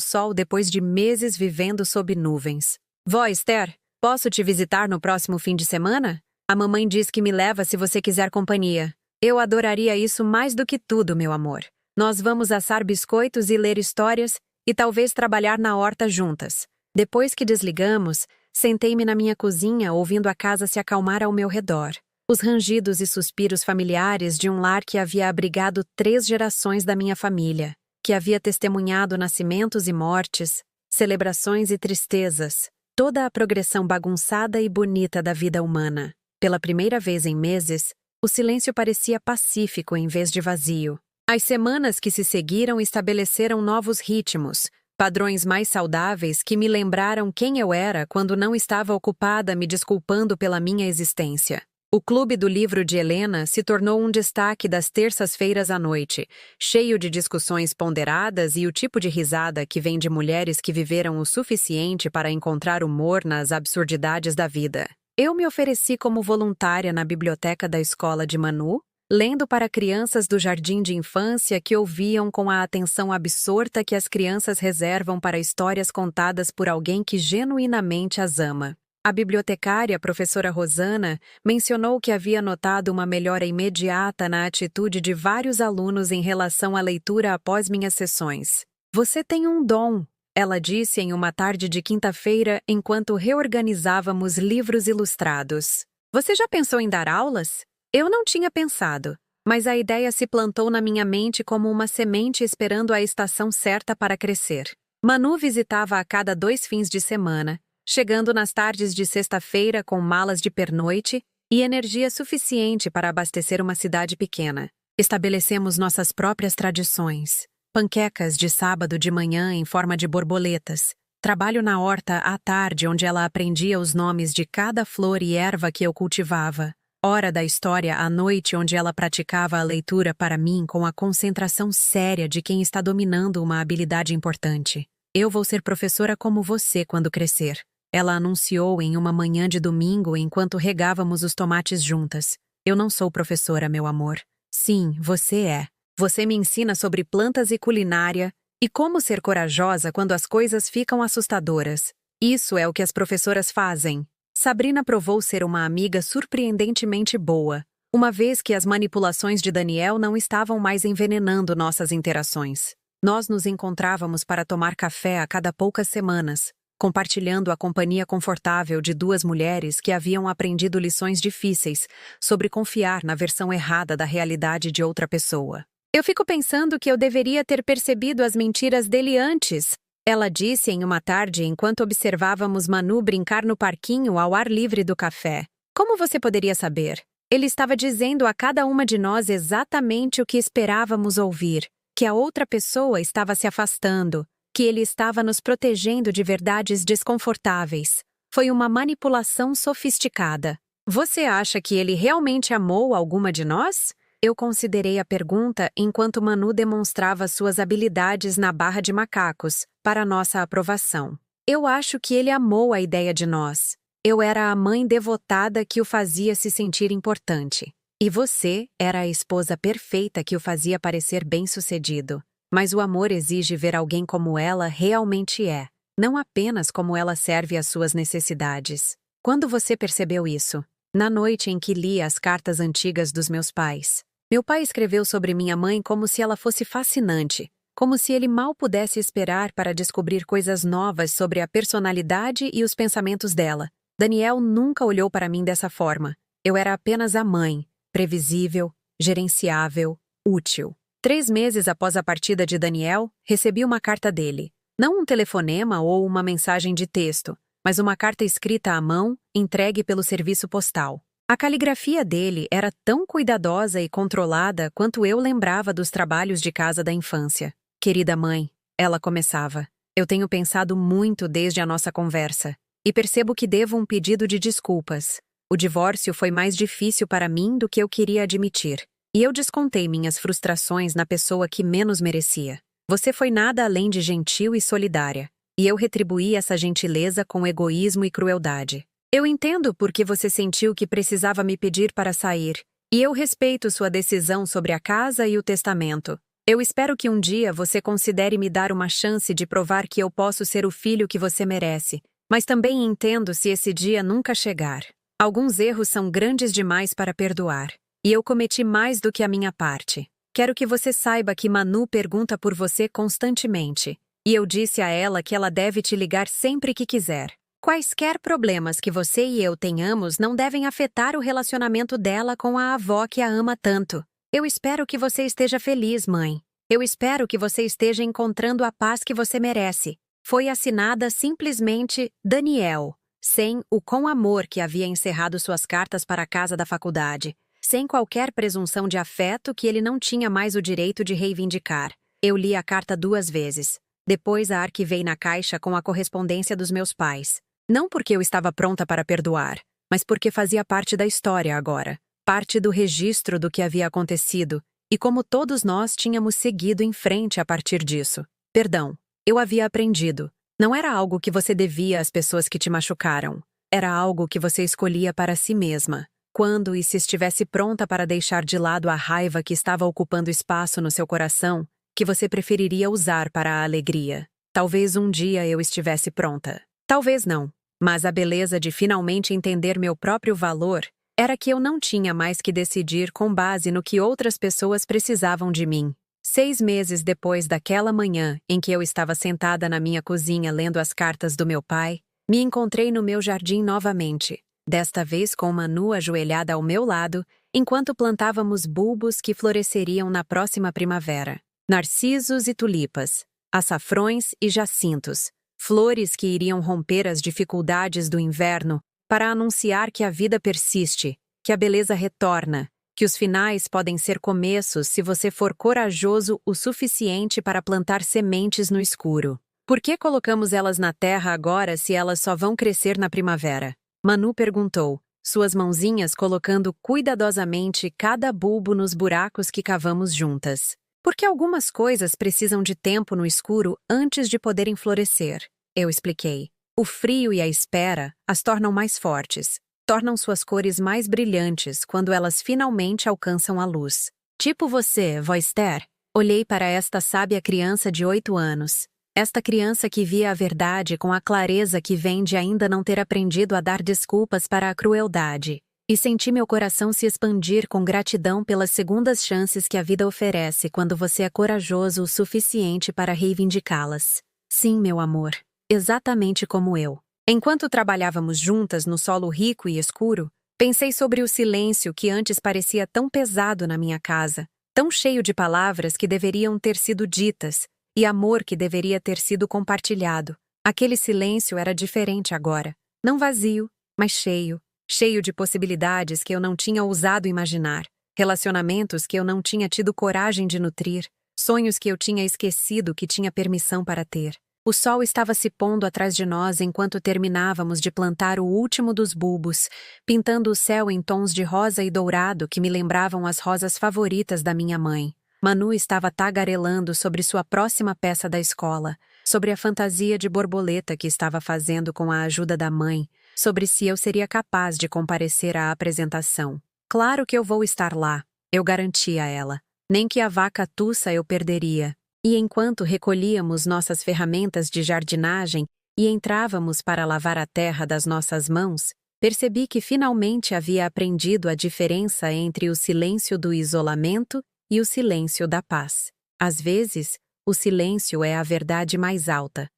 sol depois de meses vivendo sob nuvens. Vó Esther, posso te visitar no próximo fim de semana? A mamãe diz que me leva se você quiser companhia. Eu adoraria isso mais do que tudo, meu amor. Nós vamos assar biscoitos e ler histórias e talvez trabalhar na horta juntas. Depois que desligamos, sentei-me na minha cozinha ouvindo a casa se acalmar ao meu redor. Os rangidos e suspiros familiares de um lar que havia abrigado 3 gerações da minha família, que havia testemunhado nascimentos e mortes, celebrações e tristezas, toda a progressão bagunçada e bonita da vida humana. Pela primeira vez em meses, o silêncio parecia pacífico em vez de vazio. As semanas que se seguiram estabeleceram novos ritmos, padrões mais saudáveis que me lembraram quem eu era quando não estava ocupada me desculpando pela minha existência. O clube do livro de Helena se tornou um destaque das terças-feiras à noite, cheio de discussões ponderadas e o tipo de risada que vem de mulheres que viveram o suficiente para encontrar humor nas absurdidades da vida. Eu me ofereci como voluntária na biblioteca da escola de Manu, lendo para crianças do jardim de infância que ouviam com a atenção absorta que as crianças reservam para histórias contadas por alguém que genuinamente as ama. A bibliotecária, professora Rosana, mencionou que havia notado uma melhora imediata na atitude de vários alunos em relação à leitura após minhas sessões. Você tem um dom, ela disse em uma tarde de quinta-feira enquanto reorganizávamos livros ilustrados. Você já pensou em dar aulas? Eu não tinha pensado, mas a ideia se plantou na minha mente como uma semente esperando a estação certa para crescer. Manu visitava a cada 2 fins de semana, chegando nas tardes de sexta-feira com malas de pernoite e energia suficiente para abastecer uma cidade pequena. Estabelecemos nossas próprias tradições. Panquecas de sábado de manhã em forma de borboletas. Trabalho na horta à tarde onde ela aprendia os nomes de cada flor e erva que eu cultivava. Hora da história à noite onde ela praticava a leitura para mim com a concentração séria de quem está dominando uma habilidade importante. Eu vou ser professora como você quando crescer. Ela anunciou em uma manhã de domingo enquanto regávamos os tomates juntas. Eu não sou professora, meu amor. Sim, você é. Você me ensina sobre plantas e culinária, E como ser corajosa quando as coisas ficam assustadoras. Isso é o que as professoras fazem. Sabrina provou ser uma amiga surpreendentemente boa, uma vez que as manipulações de Daniel não estavam mais envenenando nossas interações. Nós nos encontrávamos para tomar café a cada poucas semanas, compartilhando a companhia confortável de duas mulheres que haviam aprendido lições difíceis sobre confiar na versão errada da realidade de outra pessoa. Eu fico pensando que eu deveria ter percebido as mentiras dele antes, ela disse em uma tarde enquanto observávamos Manu brincar no parquinho ao ar livre do café. Como você poderia saber? Ele estava dizendo a cada uma de nós exatamente o que esperávamos ouvir, que a outra pessoa estava se afastando, que ele estava nos protegendo de verdades desconfortáveis. Foi uma manipulação sofisticada. Você acha que ele realmente amou alguma de nós? Eu considerei a pergunta enquanto Manu demonstrava suas habilidades na barra de macacos, para nossa aprovação. Eu acho que ele amou a ideia de nós. Eu era a mãe devotada que o fazia se sentir importante. E você era a esposa perfeita que o fazia parecer bem-sucedido. Mas o amor exige ver alguém como ela realmente é, não apenas como ela serve às suas necessidades. Quando você percebeu isso? Na noite em que li as cartas antigas dos meus pais. Meu pai escreveu sobre minha mãe como se ela fosse fascinante, como se ele mal pudesse esperar para descobrir coisas novas sobre a personalidade e os pensamentos dela. Daniel nunca olhou para mim dessa forma. Eu era apenas a mãe, previsível, gerenciável, útil. 3 meses após a partida de Daniel, recebi uma carta dele. Não um telefonema ou uma mensagem de texto, mas uma carta escrita à mão, entregue pelo serviço postal. A caligrafia dele era tão cuidadosa e controlada quanto eu lembrava dos trabalhos de casa da infância. Querida mãe, ela começava. Eu tenho pensado muito desde a nossa conversa, e percebo que devo um pedido de desculpas. O divórcio foi mais difícil para mim do que eu queria admitir, e eu descontei minhas frustrações na pessoa que menos merecia. Você foi nada além de gentil e solidária, e eu retribuí essa gentileza com egoísmo e crueldade. Eu entendo por que você sentiu que precisava me pedir para sair, e eu respeito sua decisão sobre a casa e o testamento. Eu espero que um dia você considere me dar uma chance de provar que eu posso ser o filho que você merece, mas também entendo se esse dia nunca chegar. Alguns erros são grandes demais para perdoar, e eu cometi mais do que a minha parte. Quero que você saiba que Manu pergunta por você constantemente, e eu disse a ela que ela deve te ligar sempre que quiser. Quaisquer problemas que você e eu tenhamos não devem afetar o relacionamento dela com a avó que a ama tanto. Eu espero que você esteja feliz, mãe. Eu espero que você esteja encontrando a paz que você merece. Foi assinada simplesmente Daniel, sem o com amor que havia encerrado suas cartas para a casa da faculdade, sem qualquer presunção de afeto que ele não tinha mais o direito de reivindicar. Eu li a carta 2 vezes. Depois a arquivei na caixa com a correspondência dos meus pais. Não porque eu estava pronta para perdoar, mas porque fazia parte da história agora, parte do registro do que havia acontecido, e como todos nós tínhamos seguido em frente a partir disso. Perdão, eu havia aprendido. Não era algo que você devia às pessoas que te machucaram. Era algo que você escolhia para si mesma. Quando e se estivesse pronta para deixar de lado a raiva que estava ocupando espaço no seu coração, que você preferiria usar para a alegria. Talvez um dia eu estivesse pronta. Talvez não. Mas a beleza de finalmente entender meu próprio valor era que eu não tinha mais que decidir com base no que outras pessoas precisavam de mim. 6 meses depois daquela manhã em que eu estava sentada na minha cozinha lendo as cartas do meu pai, me encontrei no meu jardim novamente, desta vez com Manu ajoelhada ao meu lado, enquanto plantávamos bulbos que floresceriam na próxima primavera. Narcisos e tulipas, açafrões e jacintos, flores que iriam romper as dificuldades do inverno para anunciar que a vida persiste, que a beleza retorna, que os finais podem ser começos se você for corajoso o suficiente para plantar sementes no escuro. Por que colocamos elas na terra agora se elas só vão crescer na primavera? Manu perguntou, suas mãozinhas colocando cuidadosamente cada bulbo nos buracos que cavamos juntas. Porque algumas coisas precisam de tempo no escuro antes de poderem florescer. Eu expliquei. O frio e a espera as tornam mais fortes, tornam suas cores mais brilhantes quando elas finalmente alcançam a luz. Tipo você, Voster. Olhei para esta sábia criança de 8 anos. Esta criança que via a verdade com a clareza que vem de ainda não ter aprendido a dar desculpas para a crueldade. E senti meu coração se expandir com gratidão pelas segundas chances que a vida oferece quando você é corajoso o suficiente para reivindicá-las. Sim, meu amor. Exatamente como eu. Enquanto trabalhávamos juntas no solo rico e escuro, pensei sobre o silêncio que antes parecia tão pesado na minha casa, tão cheio de palavras que deveriam ter sido ditas, e amor que deveria ter sido compartilhado. Aquele silêncio era diferente agora. Não vazio, mas cheio. Cheio de possibilidades que eu não tinha ousado imaginar. Relacionamentos que eu não tinha tido coragem de nutrir. Sonhos que eu tinha esquecido que tinha permissão para ter. O sol estava se pondo atrás de nós enquanto terminávamos de plantar o último dos bulbos, pintando o céu em tons de rosa e dourado que me lembravam as rosas favoritas da minha mãe. Manu estava tagarelando sobre sua próxima peça da escola, sobre a fantasia de borboleta que estava fazendo com a ajuda da mãe, sobre se eu seria capaz de comparecer à apresentação. Claro que eu vou estar lá, eu garanti a ela. Nem que a vaca tussa eu perderia. E enquanto recolhíamos nossas ferramentas de jardinagem e entrávamos para lavar a terra das nossas mãos, percebi que finalmente havia aprendido a diferença entre o silêncio do isolamento e o silêncio da paz. Às vezes, o silêncio é a verdade mais alta.